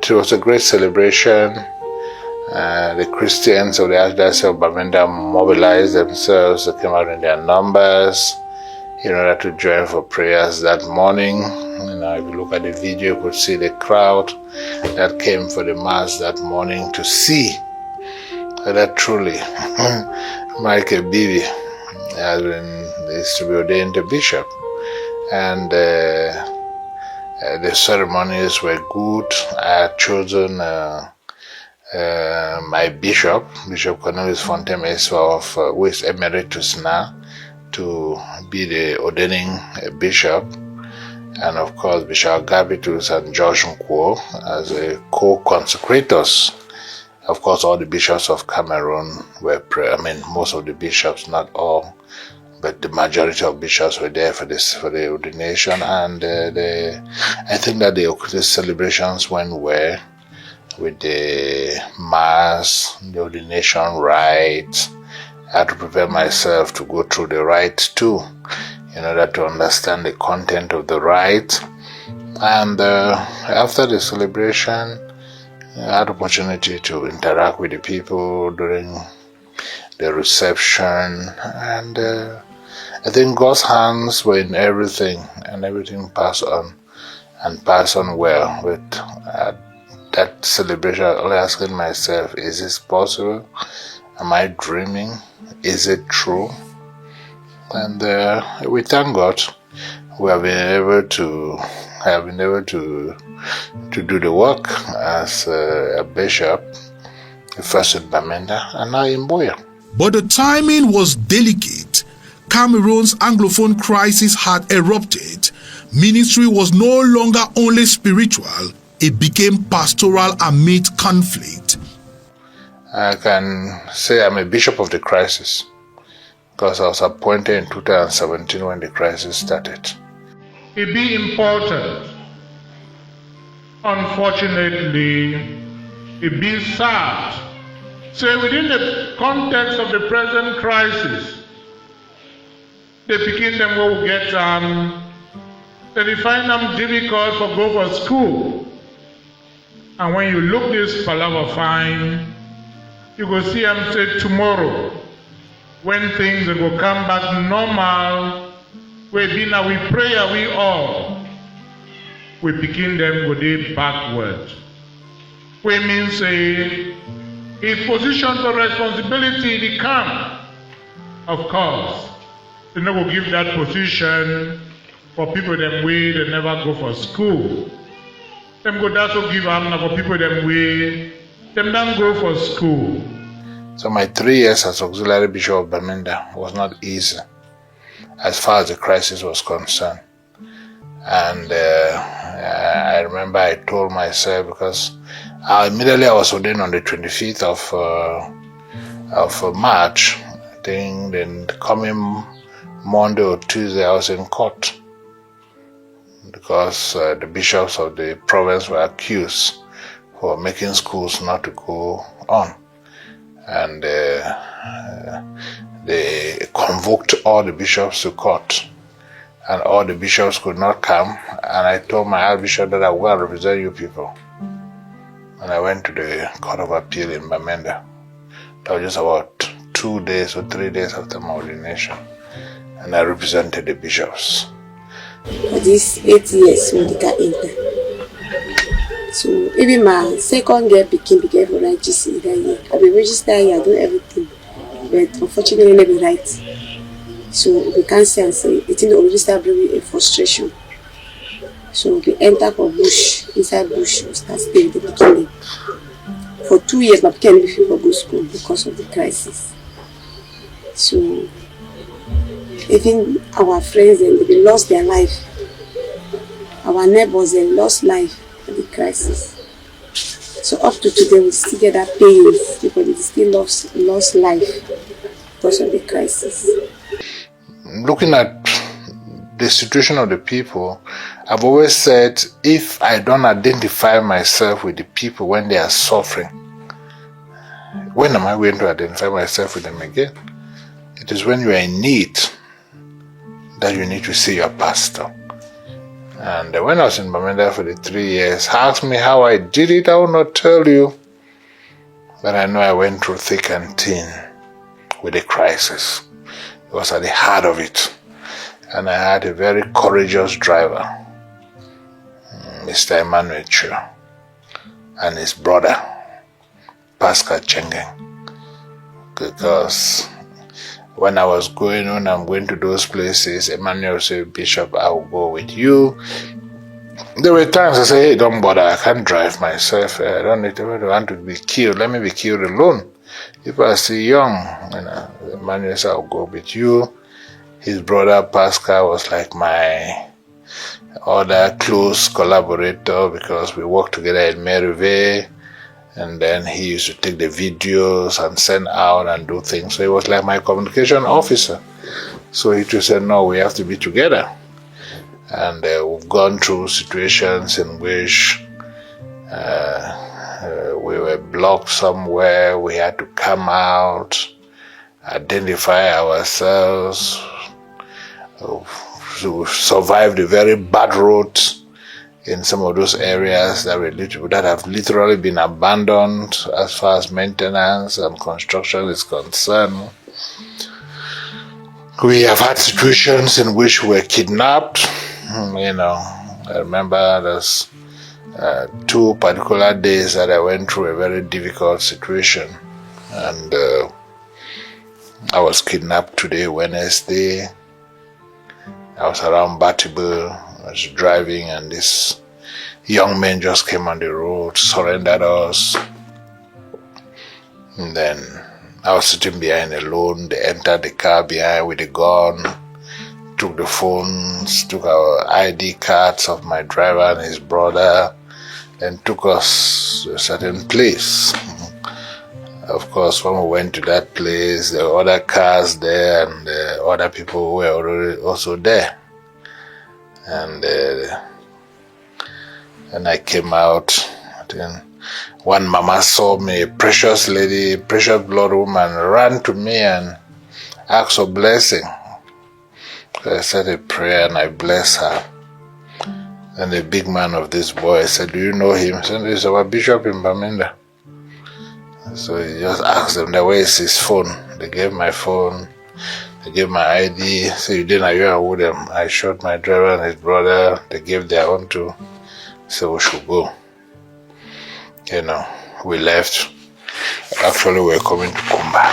It was a great celebration. The Christians of the Archdiocese of Bamenda mobilized themselves. They came out in their numbers in order to join for prayers that morning. If you look at the video, you could see the crowd that came for the Mass that morning to see that truly Michael Bibi is to be ordained a bishop. And the ceremonies were good. I had chosen my bishop, Bishop Cornelius Fontem-Eswa, who is emeritus now, to be the ordaining bishop, and of course Bishop Gabitus and George Nkwo as a co-consecrators. Of course, all the bishops of Cameroon were, most of the bishops, not all, but the majority of bishops were there for the ordination, and I think that the celebrations went well with the Mass, the ordination rites. I had to prepare myself to go through the rites too, in order to understand the content of the rite. And after the celebration, I had opportunity to interact with the people during the reception, and I think God's hands were in everything, and everything passed on well. With that celebration, I was only asking myself, is this possible? Am I dreaming? Is it true? And we thank God we have been able to do the work as a bishop, first in Bamenda and now in Boya. But the timing was delicate. Cameroon's Anglophone crisis had erupted. Ministry was no longer only spiritual, it became pastoral amid conflict. I can say I'm a bishop of the crisis because I was appointed in 2017 when the crisis started. It be important. Unfortunately, it be sad. So within the context of the present crisis, they begin them will get they find them difficult for go for school. And when you look this palaver fine, you go see them say tomorrow, when things will come back normal, we be now we pray we all, we begin them go day backward. We mean say, if position to responsibility they come, of course, they never give that position for people them way they never go for school. Them go that's what give them for people them way them don't go for school. So my 3 years as auxiliary bishop of Bamenda was not easy as far as the crisis was concerned. And I remember I told myself, because immediately I was ordained on the 25th of March, I think then coming Monday or Tuesday I was in court because the bishops of the province were accused for making schools not to go on. And they convoked all the bishops to court, and all the bishops could not come. And I told my archbishop that I will represent you people. And I went to the Court of Appeal in Bamenda. That was just about 2 days or 3 days after my ordination. And I represented the bishops. For these 8 years, we got enter. So even my second girl became for register that year. I be registered here, I do everything. But unfortunately, I never right. So we can't say and say, it in the register bring a frustration. So we enter for bush, inside bush, we start staying with the beginning. For 2 years, my beginning before go school because of the crisis. So even our friends, they lost their life. Our neighbors, they lost life in the crisis. So up to today, we still get that pain. People they still lost life because of the crisis. Looking at the situation of the people, I've always said, if I don't identify myself with the people when they are suffering, when am I going to identify myself with them again? It is when you are in need that you need to see your pastor. And when I was in Bamenda for the 3 years, ask me how I did it, I will not tell you. But I know I went through thick and thin with the crisis. It was at the heart of it. And I had a very courageous driver, Mr. Emmanuel Chu, and his brother, Pascal Chengeng. Because when I was going on, I'm going to those places, Emmanuel said, Bishop, I will go with you. There were times I said, hey, don't bother, I can't drive myself. I don't want to be killed. Let me be killed alone. If I still young, Emmanuel said, I'll go with you. His brother Pascal was like my other close collaborator because we worked together in Merivale, and then he used to take the videos and send out and do things. So he was like my communication officer. So he just said, no, we have to be together. And we've gone through situations in which we were blocked somewhere, we had to come out, identify ourselves. who survived the very bad roads in some of those areas that have literally been abandoned as far as maintenance and construction is concerned. We have had situations in which we were kidnapped. I remember there's 2 particular days that I went through a very difficult situation, and I was kidnapped today, Wednesday. I was around Batibu. I was driving, and this young man just came on the road, surrendered us. And then I was sitting behind alone. They entered the car behind with a gun, took the phones, took our ID cards of my driver and his brother, and took us to a certain place. Of course, when we went to that place, there were other cars there, and other people were already also there. And I came out. Then one mama saw me, a precious lady, precious blood woman, ran to me and asked for blessing. So I said a prayer and I blessed her. And the big man of this boy said, "Do you know him?" I said, "He's our bishop in Bamenda." So he just asked them, "Where is his phone?" They gave my phone, they gave my ID. So you didn't know with them. I showed my driver and his brother. They gave their own too. So we should go. We left. Actually, we were coming to Kumba.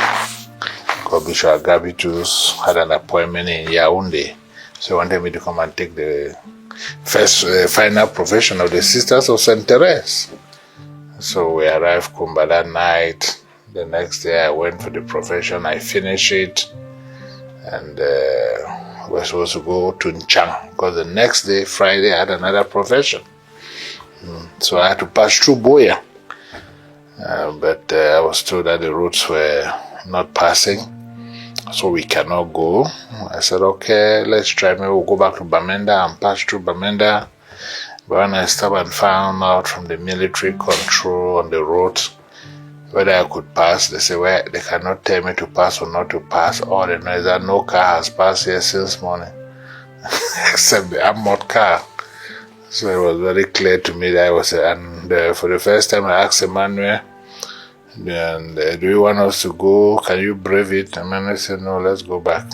Because Bishop Agabitus had an appointment in Yaoundé. So he wanted me to come and take the final profession of the Sisters of St. Therese. So we arrived Kumba that night. The next day I went for the profession. I finished it. And we were supposed to go to Nchang. Because the next day, Friday, I had another profession. So I had to pass through Boya. But I was told that the routes were not passing. So we cannot go. I said, okay, let's try. Maybe we'll go back to Bamenda and pass through Bamenda. But when I stopped and found out from the military control on the road whether I could pass, they say, well, they cannot tell me to pass or not to pass. All they know is that no car has passed here since morning, except the armored car. So it was very clear to me that I was, and for the first time I asked Emmanuel, and do you want us to go? Can you brave it? Emmanuel said, no, let's go back.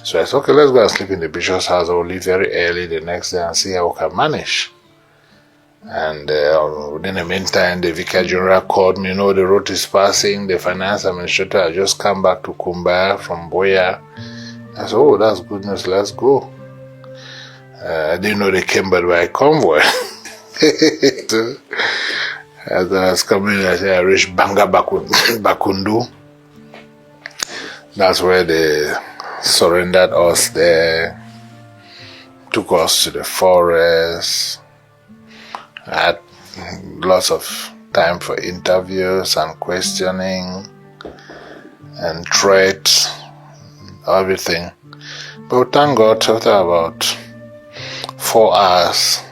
So I said, okay, let's go and sleep in the bishop's house. I'll leave very early the next day and see how we can manage. And within the meantime, the Vicar General called me, the road is passing. The finance administrator had just come back to Kumba from Boya. I said, oh, that's good news, let's go. I didn't know they came by convoy. As I was coming, I reached Banga Bakundu. That's where they surrendered us there, took us to the forest. I had lots of time for interviews and questioning and threats, everything. But thank God, after about 4 hours,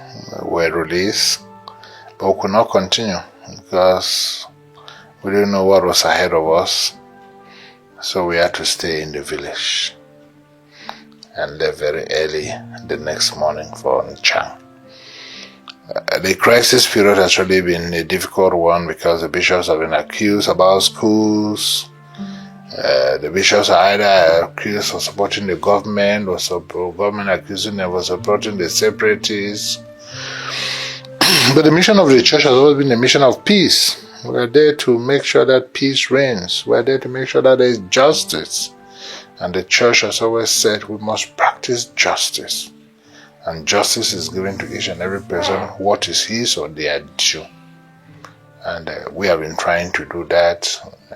we were released. But we could not continue because we didn't know what was ahead of us. So we had to stay in the village and left very early the next morning for Nchang. The crisis period has really been a difficult one because the bishops have been accused about schools. The bishops are either accused of supporting the government or government accusing them of supporting the separatists. But the mission of the church has always been a mission of peace. We're there to make sure that peace reigns. We're there to make sure that there is justice. And the church has always said we must practice justice. And justice is given to each and every person what is his or their due. And we have been trying to do that.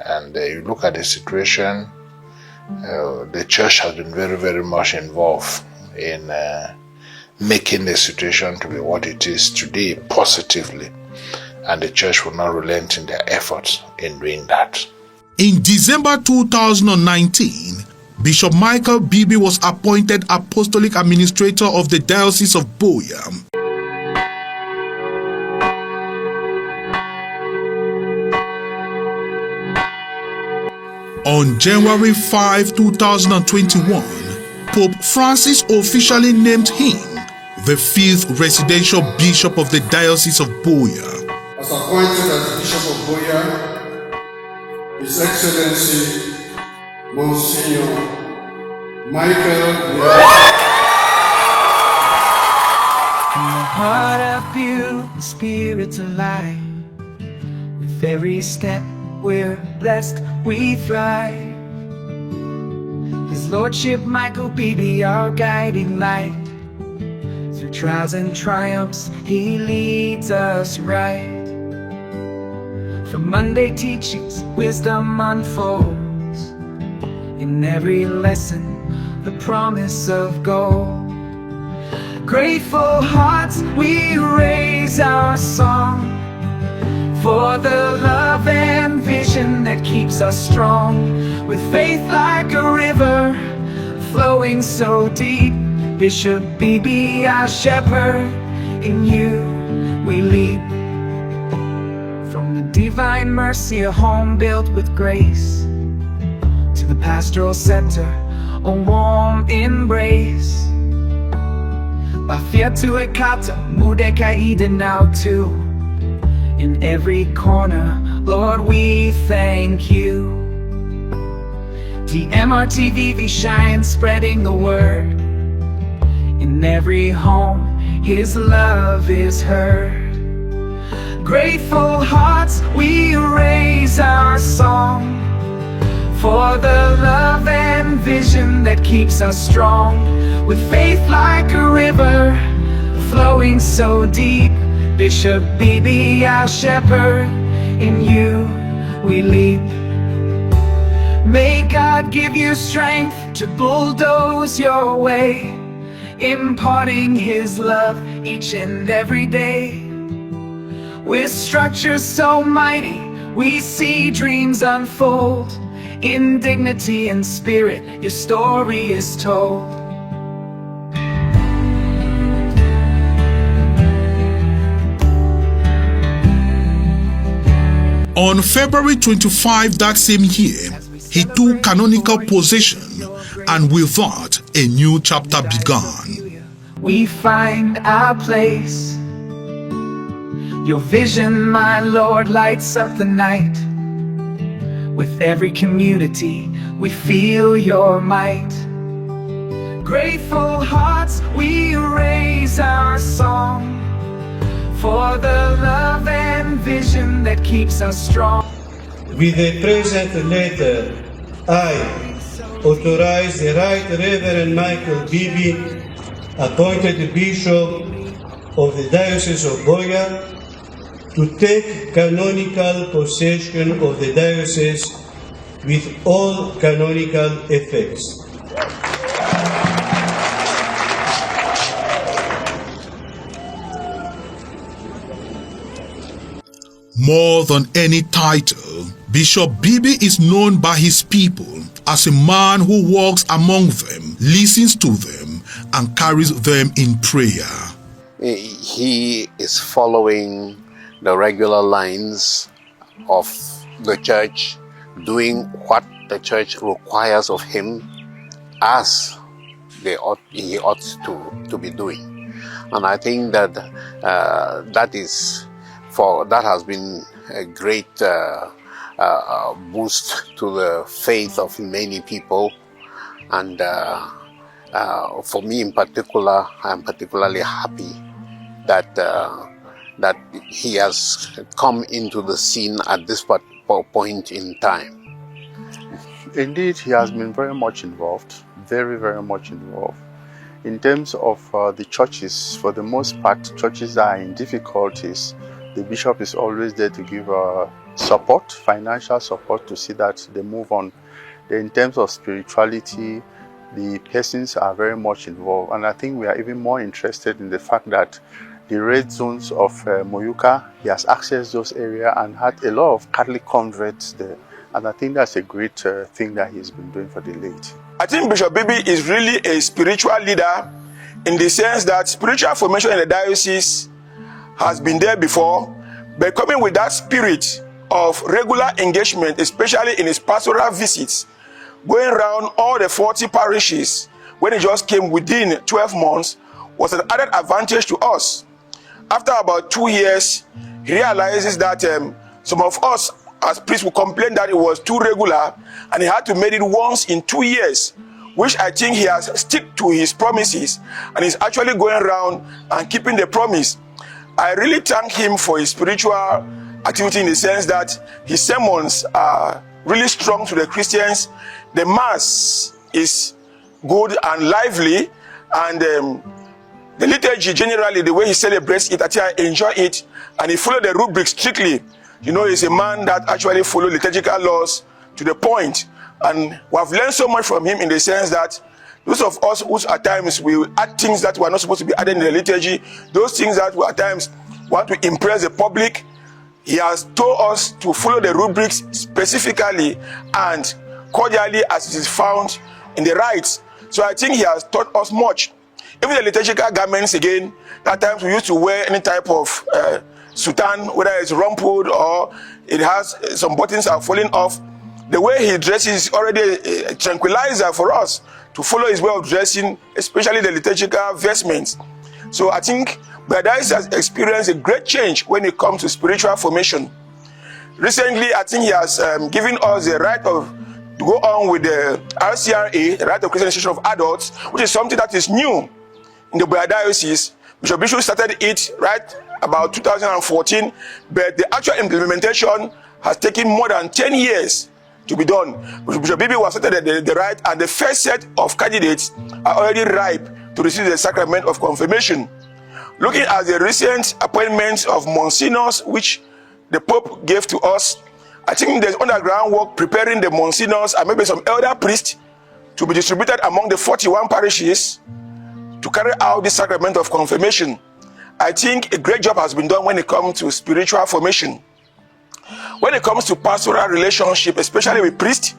And you look at the situation, the church has been very, very much involved in making the situation to be what it is today positively. And the church will not relent in their efforts in doing that. In December 2019, Bishop Michael Bibi was appointed Apostolic Administrator of the Diocese of Boya. On January 5, 2021, Pope Francis officially named him the 5th residential bishop of the Diocese of Boya. As appointed as Bishop of Boya, His Excellency Monsignor Michael. In the heart of you, the Spirit's alive. With every step we're blessed, we thrive. His Lordship Michael Bibi, our guiding light. Through trials and triumphs, he leads us right. From Monday teachings, wisdom unfolds. In every lesson, the promise of gold. Grateful hearts, we raise our song for the love and vision that keeps us strong. With faith like a river flowing so deep, Bishop Bibi, our shepherd, in you we leap. From the divine mercy, a home built with grace, to the pastoral center, a warm embrace. Bafia to Ekata, Mudeka Eden now too. In every corner, Lord, we thank you. DMTV shines, spreading the word. In every home, His love is heard. Grateful hearts, we raise our song for the love and vision that keeps us strong. With faith like a river flowing so deep, Bishop Bibi, our shepherd, in you we leap. May God give you strength to bulldoze your way, imparting His love each and every day. With structures so mighty, we see dreams unfold. In dignity and spirit, your story is told. On February 25 that same year, he took canonical possession, and with that, a new chapter began. We find our place. Your vision, my Lord, lights up the night. With every community, we feel your might. Grateful hearts, we raise our song for the love and vision that keeps us strong. With the present letter, I authorize the Right Reverend Michael Bibi, appointed Bishop of the Diocese of Boya, to take canonical possession of the diocese with all canonical effects. More than any title, Bishop Bibi is known by his people as a man who walks among them, listens to them, and carries them in prayer. He is following the regular lines of the church, doing what the church requires of him as he ought to be doing. And I think that that has been a great boost to the faith of many people. And for me in particular, I'm particularly happy that that he has come into the scene at this point in time. Indeed, he has been very much involved, very, very much involved. In terms of the churches, for the most part, churches that are in difficulties, the bishop is always there to give support, financial support, to see that they move on. In terms of spirituality, the persons are very much involved. And I think we are even more interested in the fact that the red zones of Moyuka, he has accessed those areas and had a lot of Catholic converts there. And I think that's a great thing that he's been doing for the laity. I think Bishop Bibi is really a spiritual leader in the sense that spiritual formation in the diocese has been there before, but coming with that spirit of regular engagement, especially in his pastoral visits, going around all the 40 parishes, when he just came within 12 months, was an added advantage to us. After about 2 years, he realizes that some of us as priests will complain that it was too regular, and he had to make it once in 2 years, which I think he has stick to his promises, and he's actually going around and keeping the promise. I really thank him for his spiritual activity, in the sense that his sermons are really strong to the Christians. The mass is good and lively, and the liturgy generally, the way he celebrates it, I think I enjoy it, and he followed the rubric strictly. You know, he's a man that actually follows liturgical laws to the point, and we have learned so much from him, in the sense that those of us who at times we add things that were not supposed to be added in the liturgy, those things that we at times want to impress the public, he has told us to follow the rubrics specifically and cordially as it is found in the rites. So I think he has taught us much. Even the liturgical garments, again, at times we used to wear any type of sutan, whether it's rumpled or it has some buttons are falling off. The way he dresses is already a tranquilizer for us to follow his way of dressing, especially the liturgical vestments. So I think Brother has experienced a great change when it comes to spiritual formation. Recently, I think he has given us the right of to go on with the RCRA, the right of Christianization of adults, which is something that is new in the Boya Diocese. Bishop Bishop started it right about 2014, but the actual implementation has taken more than 10 years to be done. Bishop Bibi was started the right, and the first set of candidates are already ripe to receive the sacrament of confirmation. Looking at the recent appointments of Monsignors, which the Pope gave to us, I think there's underground work preparing the Monsignors and maybe some elder priests to be distributed among the 41 parishes to carry out the sacrament of confirmation. I think a great job has been done when it comes to spiritual formation. When it comes to pastoral relationship, especially with priests,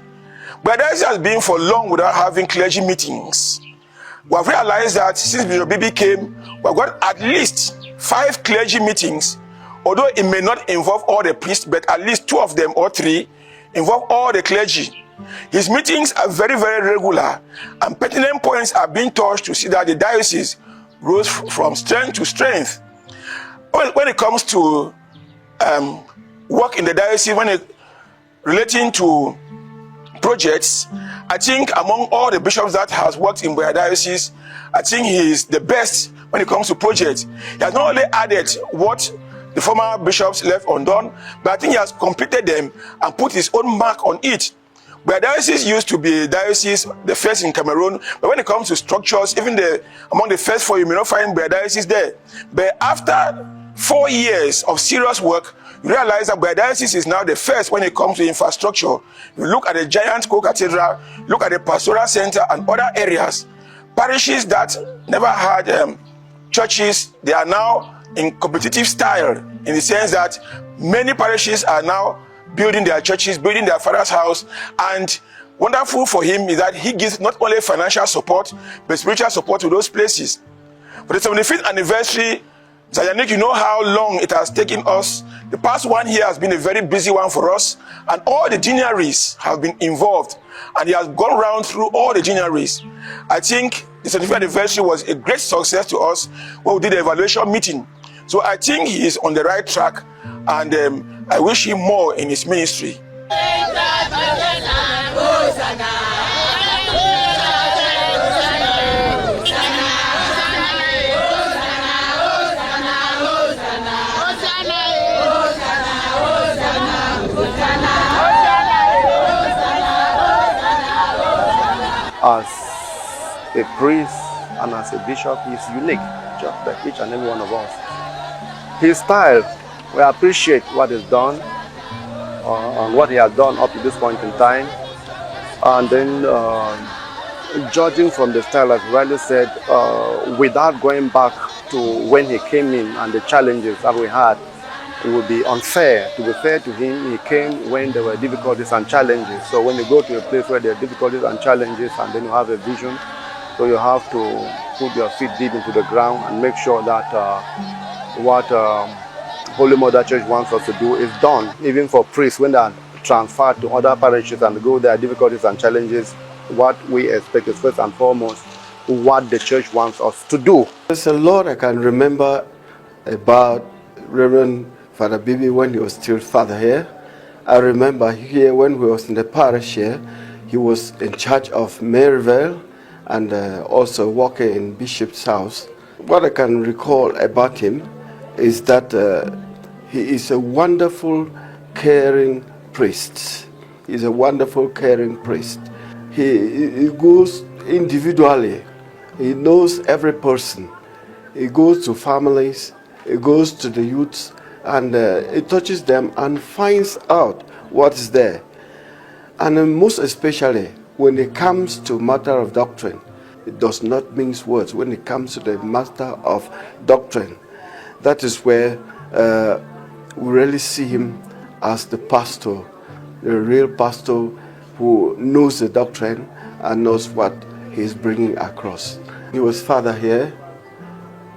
but that has been for long without having clergy meetings. We have realized that since Bishop Bibi came, we've got at least 5 clergy meetings, although it may not involve all the priests, but at least 2 of them or 3 involve all the clergy. His meetings are very, very regular, and pertinent points are being touched to see that the diocese grows from strength to strength. When it comes to work in the diocese, when it relating to projects, I think among all the bishops that has worked in Boya Diocese, I think he is the best when it comes to projects. He has not only added what the former bishops left undone, but I think he has completed them and put his own mark on it. Boya Diocese used to be a diocese, the first in Cameroon, but when it comes to structures, even among the first 4, you may not find Boya Diocese there. But after 4 years of serious work, you realize that Boya Diocese is now the first when it comes to infrastructure. You look at the giant co-cathedral, look at the pastoral center and other areas. Parishes that never had churches, they are now in competitive style, in the sense that many parishes are now building their churches, building their father's house. And wonderful for him is that he gives not only financial support, but spiritual support to those places. For the 75th anniversary, Zayanik, you know how long it has taken us. The past 1 year has been a very busy one for us, and all the deaneries have been involved, and he has gone around through all the deaneries. I think the 75th anniversary was a great success to us when we did the evaluation meeting. So I think he is on the right track, and I wish him more in his ministry. As a priest and as a bishop, he is unique, just like each and every one of us. His style, we appreciate what is done and what he has done up to this point in time. And then judging from the style, as Riley said, without going back to when he came in and the challenges that we had, it would be unfair. To be fair to him, he came when there were difficulties and challenges. So when you go to a place where there are difficulties and challenges, and then you have a vision, so you have to put your feet deep into the ground and make sure that what Holy Mother Church wants us to do is done. Even for priests, when they are transferred to other parishes and go there are difficulties and challenges, what we expect is first and foremost what the church wants us to do. There's a lot I can remember about Reverend Father Bibi when he was still father here. I remember here when we was in the parish here, he was in charge of Maryvale and also working in Bishop's house. What I can recall about him is that he is a wonderful, caring priest. He's a wonderful, caring priest. He goes individually. He knows every person. He goes to families, he goes to the youths, and he touches them and finds out what is there. And most especially when it comes to matter of doctrine, it does not mince words. When it comes to the matter of doctrine, that is where we really see him as the pastor, the real pastor who knows the doctrine and knows what he's bringing across. He was father here.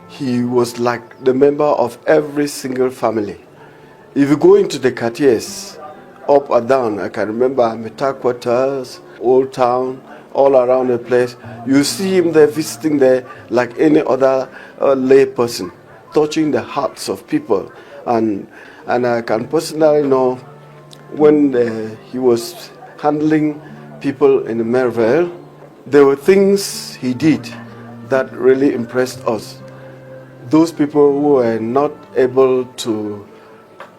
He was like the member of every single family. If you go into the quartiers, up or down, I can remember Meta quarters, Old Town, all around the place, you see him there visiting there like any other lay person, touching the hearts of people. And I can personally know when he was handling people in Maryvale, there were things he did that really impressed us. Those people who were not able to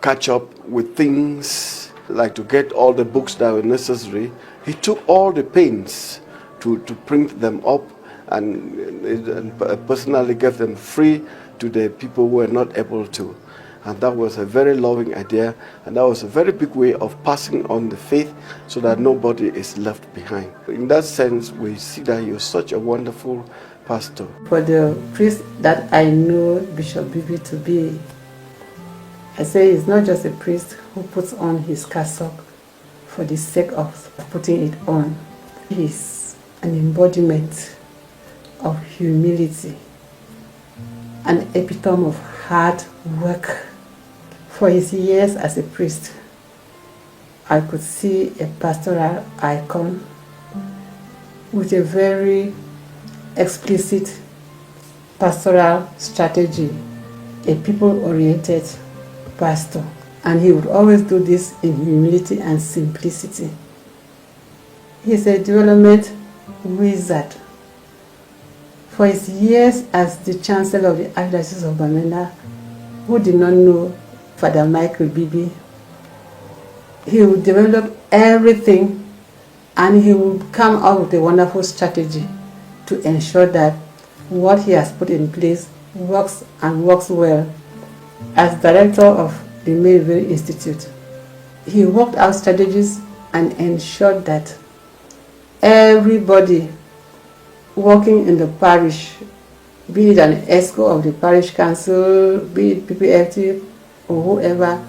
catch up with things, like to get all the books that were necessary, he took all the pains to print them up and personally gave them free to the people who were not able to. And that was a very loving idea, and that was a very big way of passing on the faith so that nobody is left behind. In that sense, we see that he was such a wonderful pastor. For the priest that I know Bishop Bibi to be, I say he's not just a priest who puts on his cassock for the sake of putting it on. He's an embodiment of humility, an epitome of hard work. For his years as a priest, I could see a pastoral icon with a very explicit pastoral strategy, a people-oriented pastor. And he would always do this in humility and simplicity. He's a development wizard. For his years as the Chancellor of the Archdiocese of Bamenda, who did not know Father Michael Bibi, he would develop everything and he would come out with a wonderful strategy to ensure that what he has put in place works and works well. As director of the Maryvale Institute, he worked out strategies and ensured that everybody working in the parish, be it an ESCO of the parish council, be it PPFT or whoever,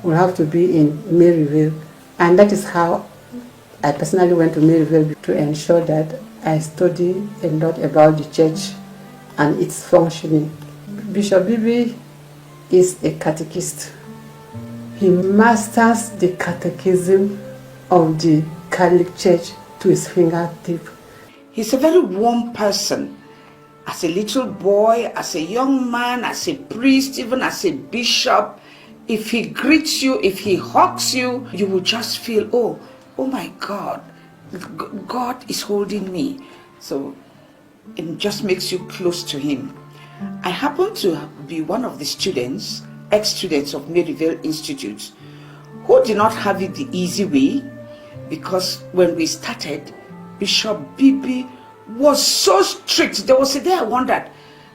will have to be in Maryvale. And that is how I personally went to Maryvale, to ensure that I study a lot about the church and its functioning. Bishop Bibi is a catechist. He masters the catechism of the Catholic Church to his fingertip. He's a very warm person. As a little boy, as a young man, as a priest, even as a bishop, if he greets you, if he hugs you, you will just feel, oh my God, God is holding me. So it just makes you close to him. I happen to be one of the students, ex-students of Maryvale Institute, who did not have it the easy way, because when we started, Bishop Bibi was so strict. There was a day I wondered,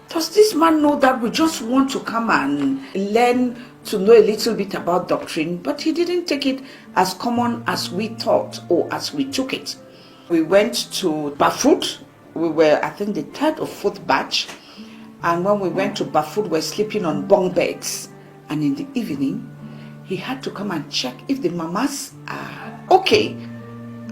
does this man know that we just want to come and learn to know a little bit about doctrine? But he didn't take it as common as we thought or as we took it. We went to Bafut. We were, I think, the 3rd or 4th batch. And when we went to Bafut, we were sleeping on bunk beds. And in the evening, he had to come and check if the mamas are okay.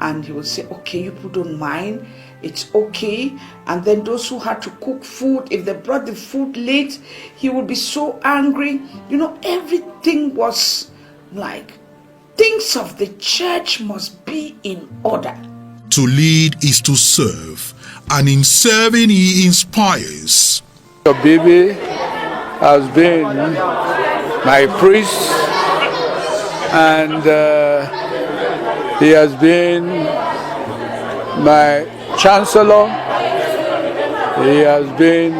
And he would say, okay, you people don't mind, it's okay. And then those who had to cook food, if they brought the food late, he would be so angry. You know, everything was like, things of the church must be in order. To lead is to serve, and in serving he inspires. Bibi has been my priest, and he has been my chancellor. He has been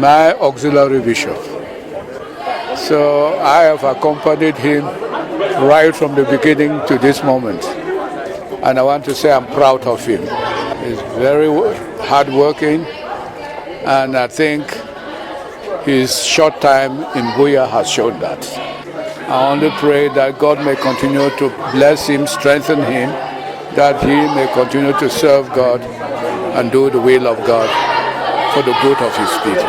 my auxiliary bishop. So I have accompanied him right from the beginning to this moment. And I want to say I'm proud of him. He's very hardworking, and I think his short time in Buya has shown that. I only pray that God may continue to bless him, strengthen him, that he may continue to serve God and do the will of God for the good of his people.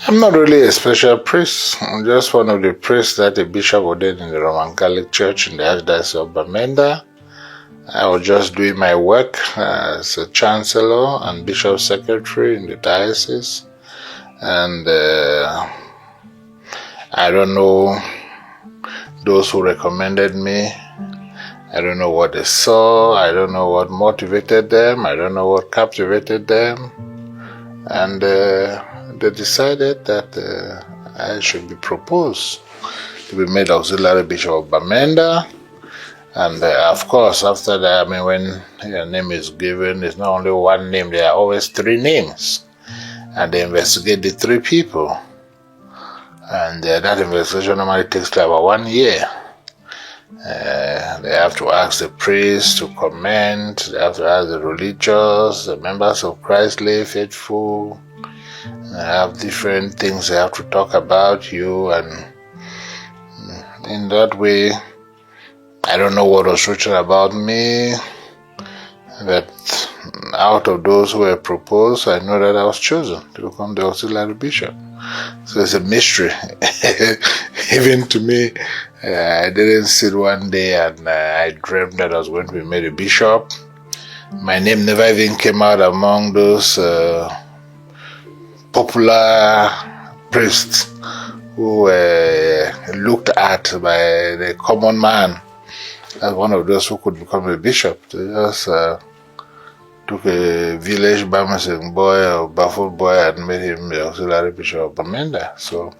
I'm not really a special priest. I'm just one of the priests that the bishop ordained in the Roman Catholic Church in the Archdiocese of Bamenda. I was just doing my work as a chancellor and bishop secretary in the diocese. And I don't know those who recommended me. I don't know what they saw. I don't know what motivated them. I don't know what captivated them. And they decided that I should be proposed to be made auxiliary bishop of Bamenda. And of course, after that, when your name is given, it's not only one name, there are always three names. And they investigate the three people. And that investigation normally takes about 1 year. They have to ask the priest to comment, they have to ask the religious, the members of Christ lay faithful. They have different things they have to talk about you, and in that way, I don't know what was written about me, but out of those who were proposed, I know that I was chosen to become the auxiliary bishop. So it's a mystery. Even to me, I didn't sit one day and I dreamed that I was going to be made a bishop. My name never even came out among those popular priests who were looked at by the common man as one of those who could become a bishop. They just took a village Bamising boy or baffled boy and made him the auxiliary bishop of Bamenda. So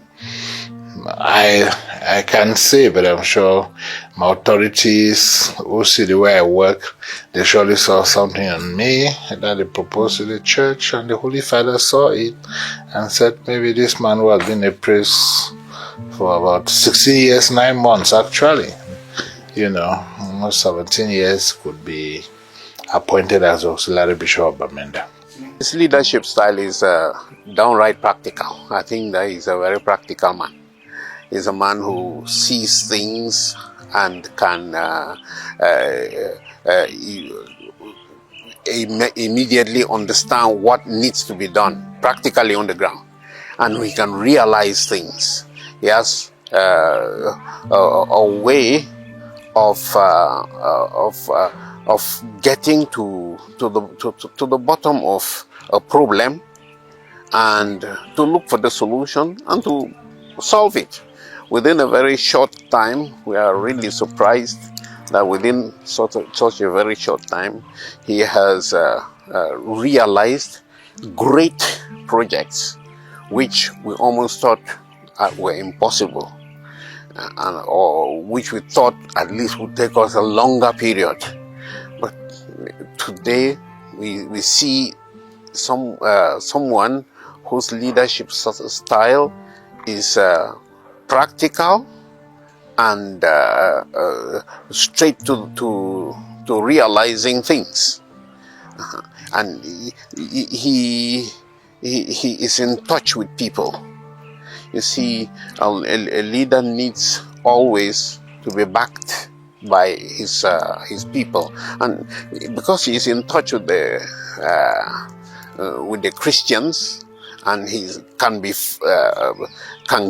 I can't say, but I'm sure my authorities who see the way I work, they surely saw something in me that they proposed to the church, and the Holy Father saw it and said, maybe this man who has been a priest for about 16 years, 9 months actually, almost 17 years, could be appointed as auxiliary bishop of Bamenda. His leadership style is downright practical. I think that he's a very practical man. He's a man who sees things and can immediately understand what needs to be done practically on the ground, and we can realize things. He has a way of getting to the bottom of a problem and to look for the solution and to solve it within a very short time. We are really surprised that within such a very short time he has realized great projects which we almost thought were impossible, or which we thought at least would take us a longer period. But today we see someone whose leadership style is practical and straight to realizing things, and he is in touch with people. You see, a leader needs always to be backed by his people, and because he is in touch with the Christians, and he can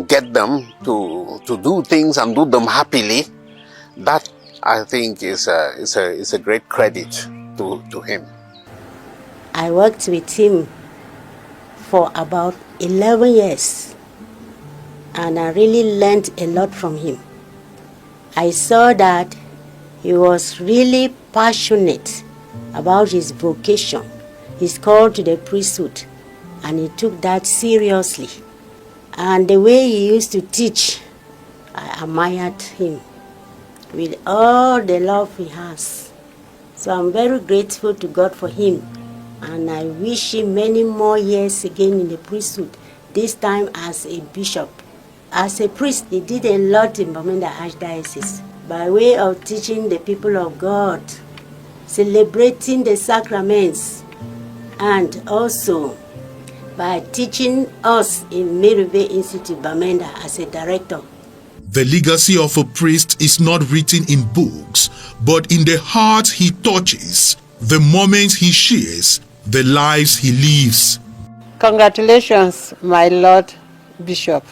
get them to do things and do them happily. That, I think, is a great credit to him. I worked with him for about 11 years, and I really learned a lot from him. I saw that he was really passionate about his vocation, his call to the priesthood, and he took that seriously. And the way he used to teach, I admired him with all the love he has. So I'm very grateful to God for him, and I wish him many more years again in the priesthood, this time as a bishop. As a priest, he did a lot in Bamenda Archdiocese by way of teaching the people of God, celebrating the sacraments, and also by teaching us in Merive Institute Bamenda as a director. The legacy of a priest is not written in books, but in the heart he touches, the moments he shares, the lives he lives. Congratulations, my Lord Bishop.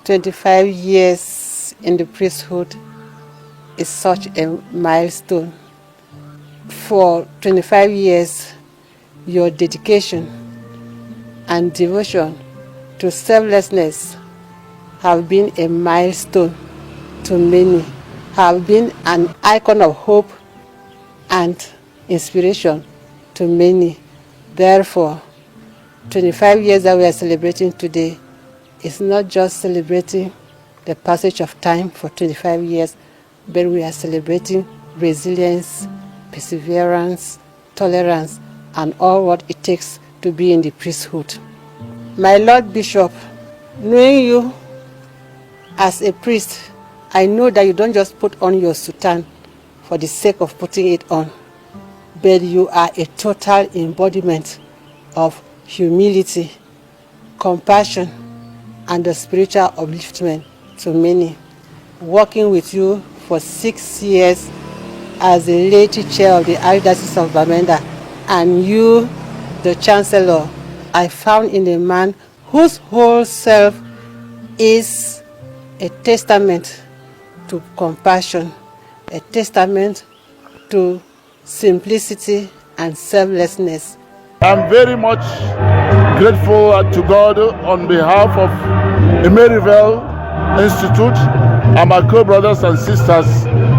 25 years in the priesthood is such a milestone. For 25 years, your dedication and devotion to selflessness have been a milestone to many, have been an icon of hope and inspiration to many. Therefore, 25 years that we are celebrating today is not just celebrating the passage of time for 25 years, but we are celebrating resilience, perseverance, tolerance, and all what it takes to be in the priesthood. My Lord Bishop, knowing you as a priest, I know that you don't just put on your soutane for the sake of putting it on, but you are a total embodiment of humility, compassion, and the spiritual upliftment to many. Working with you for 6 years as the laity chair of the Archdiocese of Bamenda, and you, the Chancellor, I found in a man whose whole self is a testament to compassion, a testament to simplicity and selflessness. I'm very much grateful to God on behalf of Emeryville Institute and my co-brothers and sisters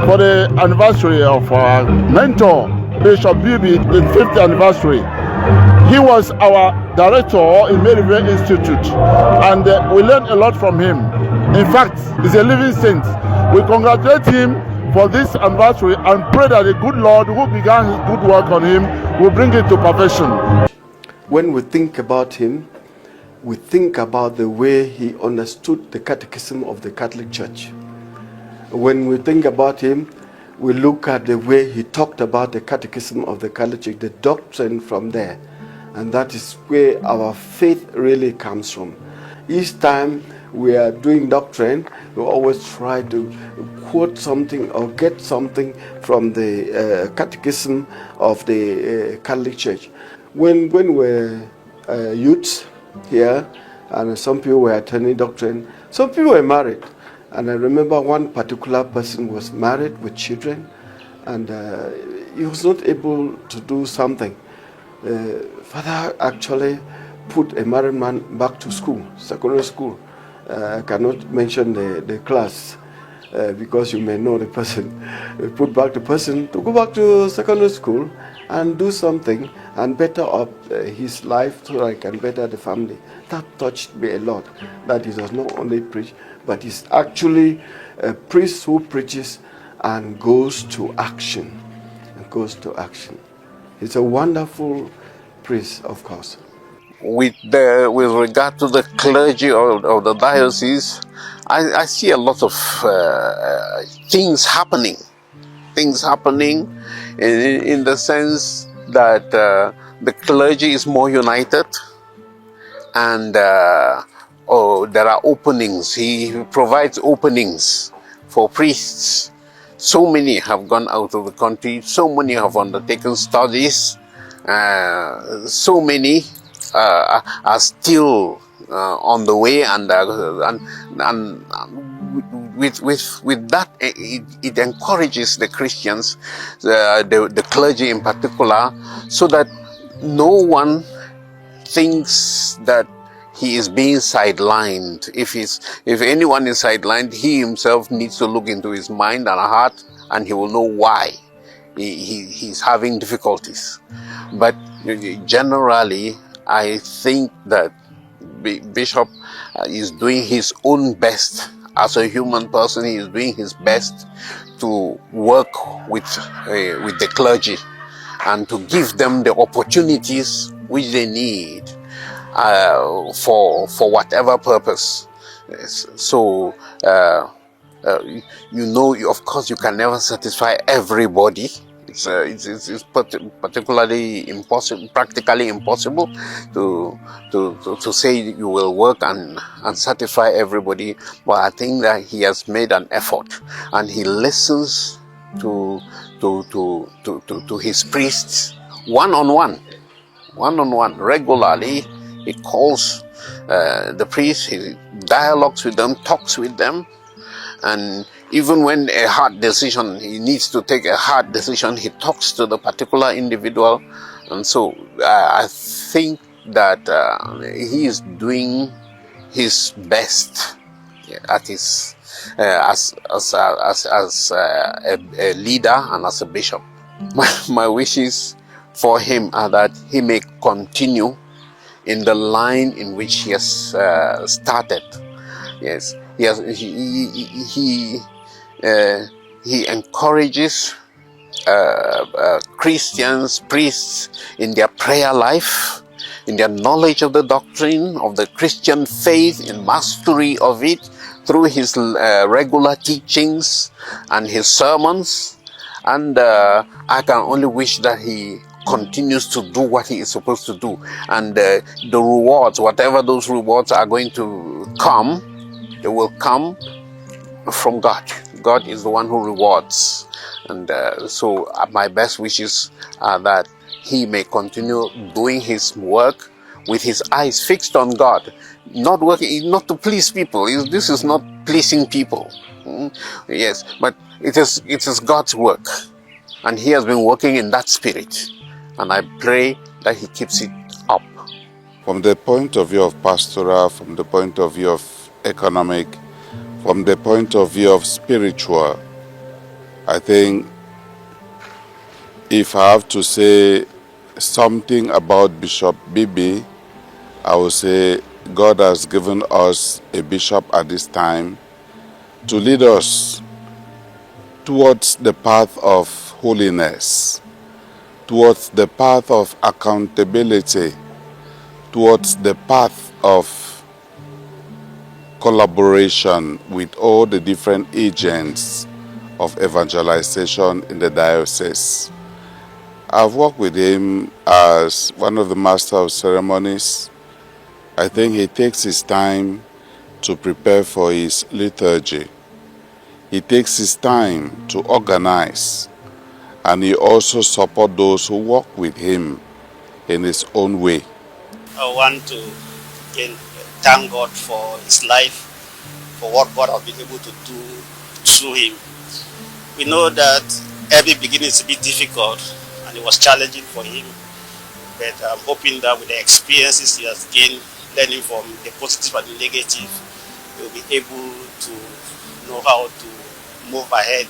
for the anniversary of our mentor, Bishop Bibi, the 5th anniversary. He was our director in Emeryville Institute, and we learned a lot from him. In fact, he's a living saint. We congratulate him for this anniversary and pray that the good Lord who began his good work on him will bring it to perfection. When we think about him, we think about the way he understood the catechism of the Catholic Church. When we think about him, we look at the way he talked about the catechism of the Catholic Church, the doctrine from there. And that is where our faith really comes from. Each time we are doing doctrine, we always try to quote something or get something from the catechism of the Catholic Church. When we were youths here, and some people were attending doctrine, some people were married. And I remember one particular person was married with children, and he was not able to do something. Father actually put a married man back to school, secondary school. I cannot mention the class because you may know the person. Put back the person to go back to secondary school and do something and better up his life so I can better the family. That touched me a lot. That he does not only preach, but he's actually a priest who preaches and goes to action. He's a wonderful priest, of course. With regard to the clergy of the diocese, I see a lot of things happening in the sense that the clergy is more united, and there are openings. He provides openings for priests. So many have gone out of the country, so many have undertaken studies, so many are still on the way, and with that it encourages the Christians, the clergy in particular, so that no one thinks that he is being sidelined. If anyone is sidelined, he himself needs to look into his mind and heart, and he will know why he's having difficulties. But generally, I think that Bishop is doing his own best. As a human person, he is doing his best to work with the clergy and to give them the opportunities which they need for whatever purpose. So, of course, you can never satisfy everybody. It's particularly impossible, practically impossible to say you will work and satisfy everybody. But I think that he has made an effort, and he listens to his priests one-on-one regularly. He calls the priests, he dialogues with them, talks with them. And even when a hard decision, he needs to take a hard decision, he talks to the particular individual. And so I think that he is doing his best at his as a leader and as a bishop. My wishes for him are that he may continue in the line in which he has started. Yes. He encourages Christians, priests, in their prayer life, in their knowledge of the doctrine of the Christian faith, in mastery of it, through his regular teachings and his sermons. And I can only wish that he continues to do what he is supposed to do. And the rewards, whatever those rewards are going to come, they will come from God. God is the one who rewards. And so my best wishes are that he may continue doing his work with his eyes fixed on God, not working, not to please people. This is not pleasing people. Yes, but it is God's work, and he has been working in that spirit, and I pray that he keeps it up. From the point of view of pastoral, from the point of view of economic, from the point of view of spiritual, I think if I have to say something about Bishop Bibi, I will say God has given us a bishop at this time to lead us towards the path of holiness, towards the path of accountability, towards the path of collaboration with all the different agents of evangelization in the diocese. I've worked with him as one of the master of ceremonies. I think he takes his time to prepare for his liturgy. He takes his time to organize, and he also supports those who work with him in his own way. I want to thank God for his life, for what God has been able to do through him. We know that every beginning is a bit difficult and it was challenging for him, but I'm hoping that with the experiences he has gained, learning from the positive and the negative, he will be able to know how to move ahead.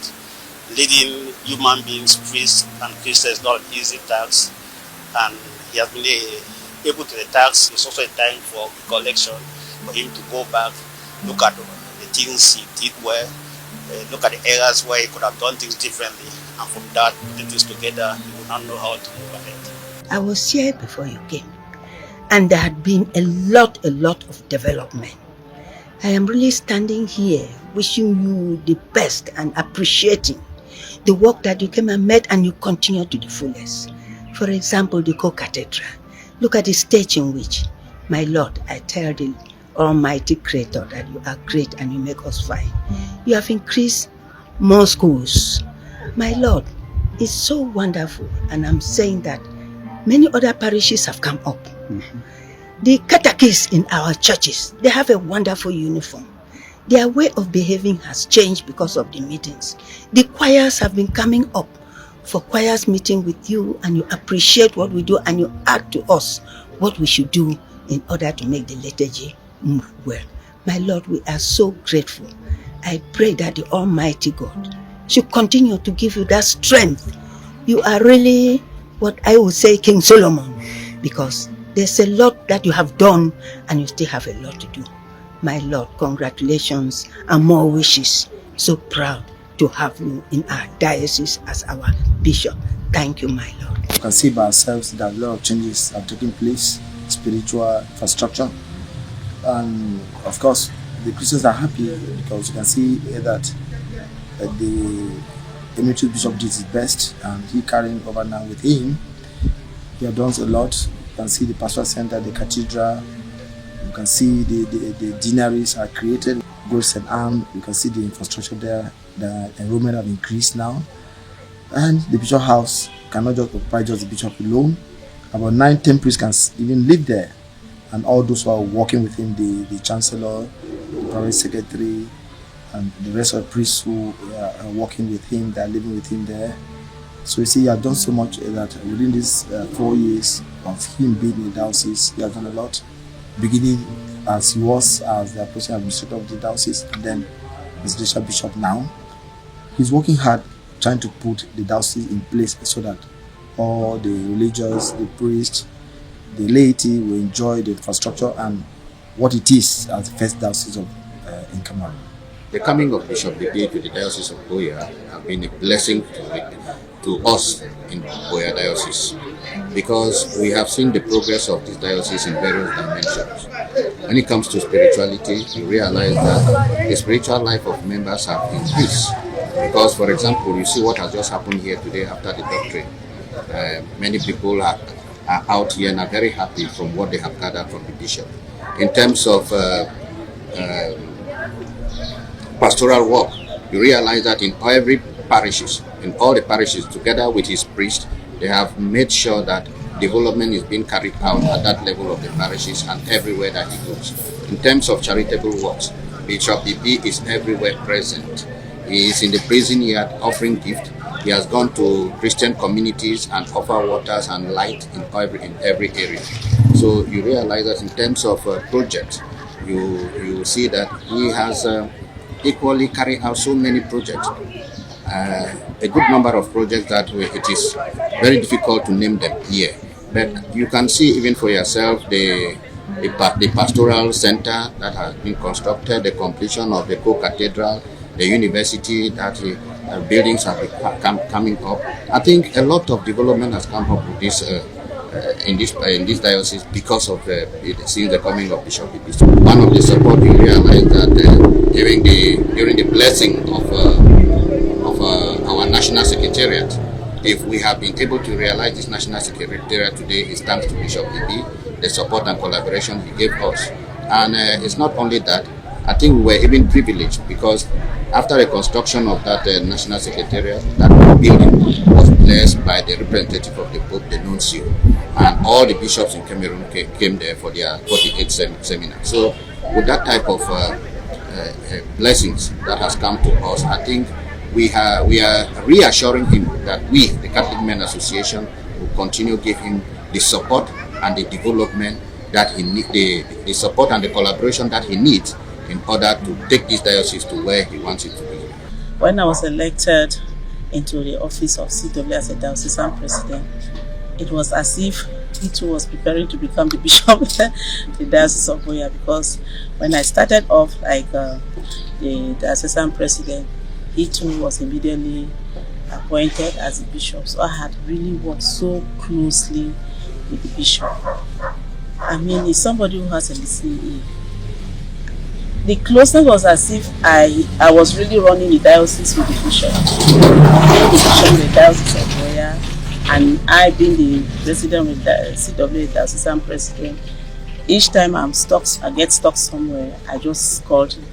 Leading human beings, priests and Christians is not an easy task, and he has been able to the task. It's also a time for collection, for him to go back, look at the things he did well, look at the areas where he could have done things differently, and from that, putting things together, he will not know how to move ahead. I was here before you came, and there had been a lot of development. I am really standing here wishing you the best and appreciating the work that you came and made and you continue to the fullest. For example, the co-cathedral. Look at the stage in which, my Lord, I tell the Almighty Creator that you are great and you make us fine. You have increased more schools. My Lord, it's so wonderful, and I'm saying that many other parishes have come up. The catechists in our churches, they have a wonderful uniform. Their way of behaving has changed because of the meetings. The choirs have been coming up for choirs meeting with you, and you appreciate what we do and you add to us what we should do in order to make the liturgy move well. My Lord, we are so grateful. I pray that the Almighty God should continue to give you that strength You are really what I would say King Solomon, because there's a lot that you have done and you still have a lot to do. My Lord, congratulations and more wishes. So proud to have you in our diocese as our bishop. Thank you, my Lord. We can see by ourselves that a lot of changes are taking place, spiritual infrastructure. And of course, the Christians are happy because you can see that the emeritus bishop did his best and he carrying over now with him. He has done a lot. You can see the pastoral center, the cathedral. You can see the deaneries are created. Go to St. Anne, you can see the infrastructure there. The enrollment have increased now. And the bishop house cannot just occupy just the bishop alone. About 9-10 priests can even live there. And all those who are working with him, the chancellor, the private secretary, and the rest of the priests who are working with him, they are living with him there. So you see, he has done so much that within these 4 years of him being in the diocese, he has done a lot. Beginning as he was as the apostolic administrator of the diocese, and then as the bishop now. He's working hard trying to put the diocese in place so that all the religious, the priests, the laity will enjoy the infrastructure and what it is as the first diocese of in Cameroon. The coming of Bishop Bibi to the Diocese of Buea has been a blessing to us in Buea Diocese, because we have seen the progress of this diocese in various dimensions. When it comes to spirituality, you realize that the spiritual life of members have increased. Because, for example, you see what has just happened here today after the doctrine. Many people are out here and are very happy from what they have gathered from the bishop. In terms of pastoral work, you realize that in every parishes, in all the parishes, together with his priest, they have made sure that development is being carried out at that level of the parishes and everywhere that he goes. In terms of charitable works, Bishop Bibi is everywhere present. He is in the prison yard offering gift. He has gone to Christian communities and offer waters and light in every area. So you realize that in terms of projects, you see that he has equally carried out so many projects. A good number of projects that it is very difficult to name them here. But you can see even for yourself the pastoral center that has been constructed, the completion of the co-cathedral, the university that buildings have coming up. I think a lot of development has come up with this in this diocese because of since the coming of Bishop Bibi. One of the support you realize that during the blessing of our national secretariat, if we have been able to realize this national secretariat today, is thanks to Bishop Bibi, the support and collaboration he gave us. And it's not only that, I think we were even privileged because after the construction of that national secretariat, that building was blessed by the representative of the Pope, the Nuncio, and all the bishops in Cameroon came there for their 48th seminar. So with that type of blessings that has come to us, I think we are reassuring him that we, the Catholic Men Association, will continue to give him the support and the development that he needs, the support and the collaboration that he needs in order to take this diocese to where he wants it to be. When I was elected into the office of CW as a diocesan president, it was as if he too was preparing to become the bishop of the Diocese of Buea, because when I started off like the diocesan president, he too was immediately appointed as the bishop. So I had really worked so closely with the bishop. I mean, he's somebody who has a listening ear. The closeness was as if I was really running the diocese with the bishop. Being the bishop of the Diocese of Buea, and I being the president with the CW diocesan president. Each time I get stuck somewhere, I just called him.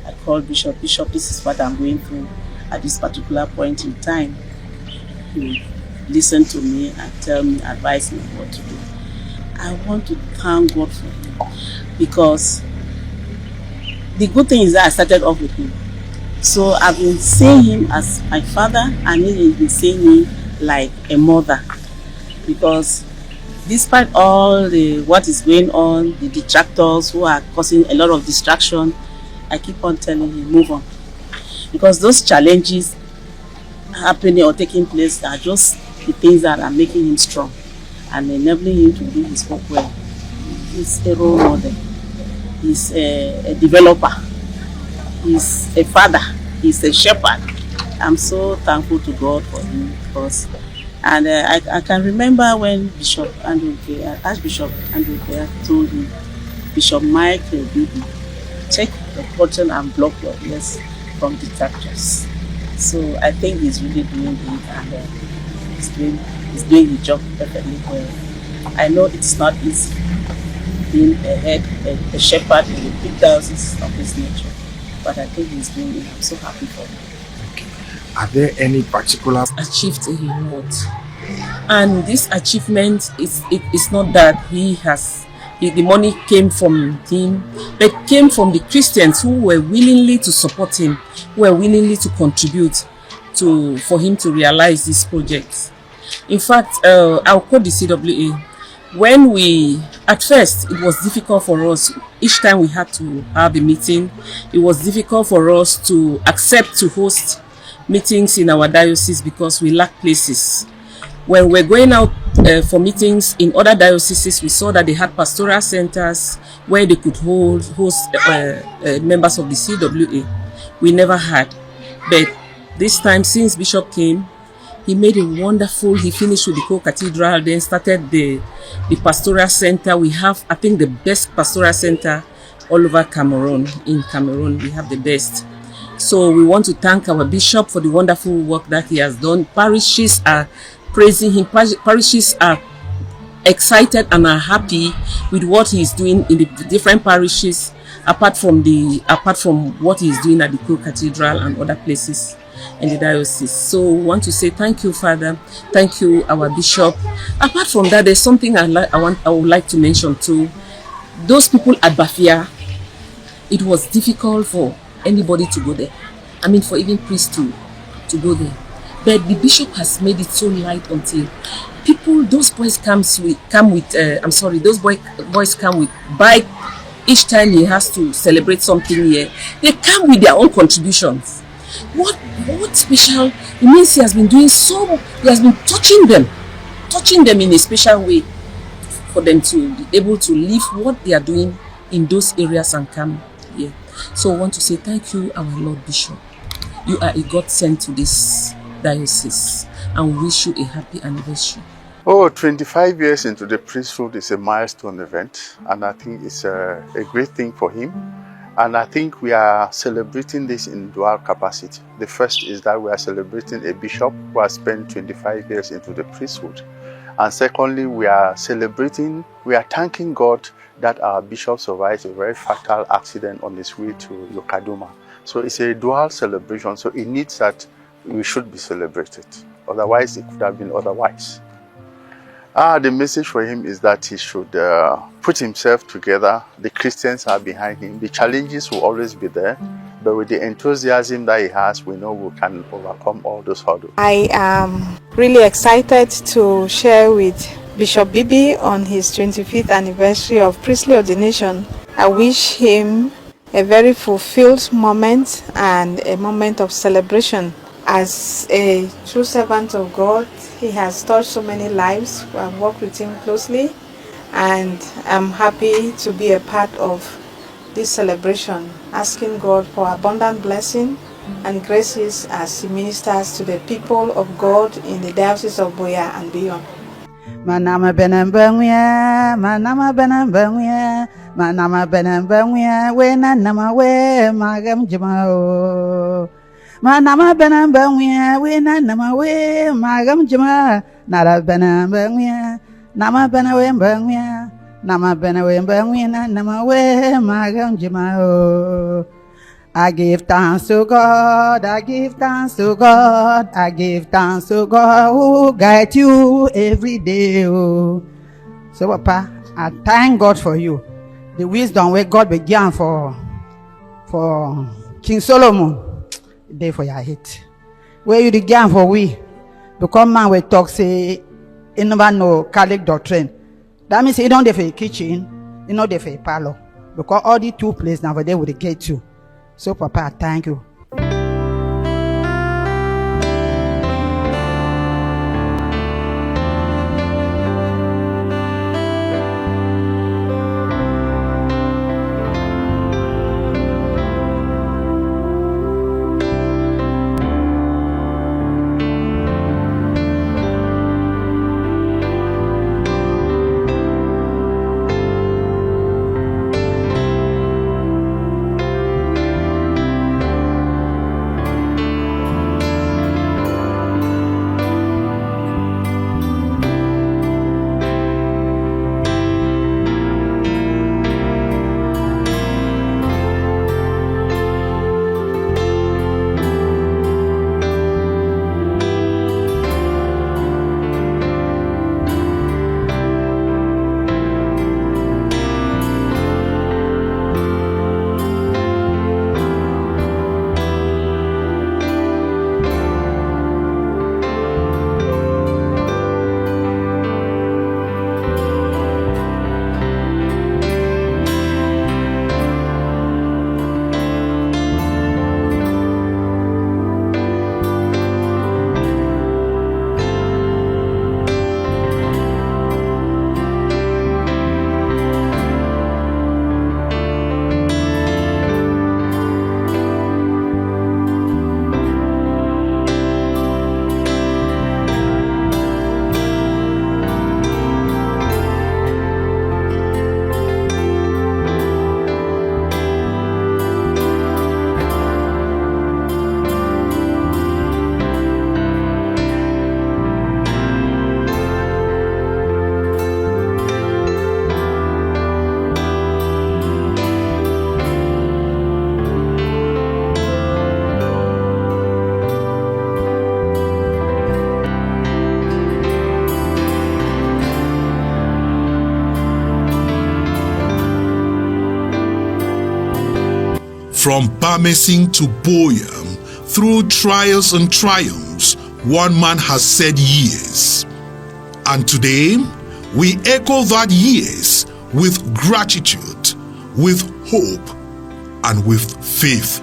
I called Bishop. Bishop, this is what I'm going through at this particular point in time. He would listen to me and tell me, advise me what to do. I want to thank God for him, because the good thing is that I started off with him. So I've been seeing him as my father, and he has been seeing me like a mother. Because despite all what is going on, the detractors who are causing a lot of distraction, I keep on telling him, move on. Because those challenges happening or taking place are just the things that are making him strong and enabling him to do his work well. He's a role model. He's a developer. He's a father. He's a shepherd. I'm so thankful to God for him because, and I can remember when Archbishop Andrew Kea told me, Bishop Michael Bibi, take the button and block your ears from detractors. So I think he's really doing it, and he's doing the job perfectly well. I know it's not easy being a shepherd in the big diocese of this nature, but I think he's doing it. I'm so happy for him. Are there any particular achieved a lot? And this achievement is not that the money came from him, but came from the Christians who were willingly to support him, who were willingly to contribute for him to realize this project. In fact, I'll quote the CWA. At first, it was difficult for us. Each time we had to have a meeting, it was difficult for us to accept to host meetings in our diocese because we lack places. When we're going out for meetings in other dioceses, we saw that they had pastoral centers where they could host members of the CWA. We never had. But this time, since Bishop came, he made he finished with the co-cathedral, then started the pastoral center. We have, I think, the best pastoral center all over Cameroon. In Cameroon, we have the best. So we want to thank our bishop for the wonderful work that he has done. Parishes are praising him. Parishes are excited and are happy with what he is doing in the different parishes, apart from what he is doing at the co-cathedral and other places in the diocese. So we want to say thank you, Father. Thank you, our bishop. Apart from that, there's something I would like to mention too. Those people at Bafia, it was difficult for anybody to go there. I mean, for even priests to go there. But the bishop has made it so light until those boys come with bike. Each time he has to celebrate something here, they come with their own contributions. What special? It means he has been doing he has been touching them in a special way for them to be able to live what they are doing in those areas and come here. So I want to say thank you, our Lord Bishop. You are a God sent to this diocese, and we wish you a happy anniversary. 25 years into the priesthood is a milestone event, and I think it's a great thing for him. And I think we are celebrating this in dual capacity. The first is that we are celebrating a bishop who has spent 25 years into the priesthood. And secondly, we are thanking God that our bishop survived a very fatal accident on his way to Lokaduma. So it's a dual celebration, so it needs that we should be celebrated. Otherwise, it could have been otherwise. The message for him is that he should put himself together. The Christians are behind him. The challenges will always be there, but with the enthusiasm that he has, we know we can overcome all those hurdles. I am really excited to share with Bishop Bibi on his 25th anniversary of priestly ordination. I wish him a very fulfilled moment and a moment of celebration. As a true servant of God, he has touched so many lives. I've worked with him closely, and I'm happy to be a part of this celebration, asking God for abundant blessing and graces as he ministers to the people of God in the Diocese of Buea and beyond. Manama benambangya, manama benambangya, manama benambangya, we nanama we magam jimao. Manama benambangya, we nanama we magam jima. Nara benambangya, nama benawembangya, nama benawembangya, nama we magam jimao. I give thanks to God, I give thanks to God, I give thanks to God who guide you every day. Oh. So Papa, I thank God for you. The wisdom where God began for King Solomon, day for your hate. Where you began for we, because man we talk say, you never know Catholic doctrine. That means you don't there for a kitchen, you know there for a parlor. Because all the two places now there will get you. So Papa, thank you. From Bamesing to Boyam, through trials and triumphs, one man has said yes. And today, we echo that yes with gratitude, with hope, and with faith.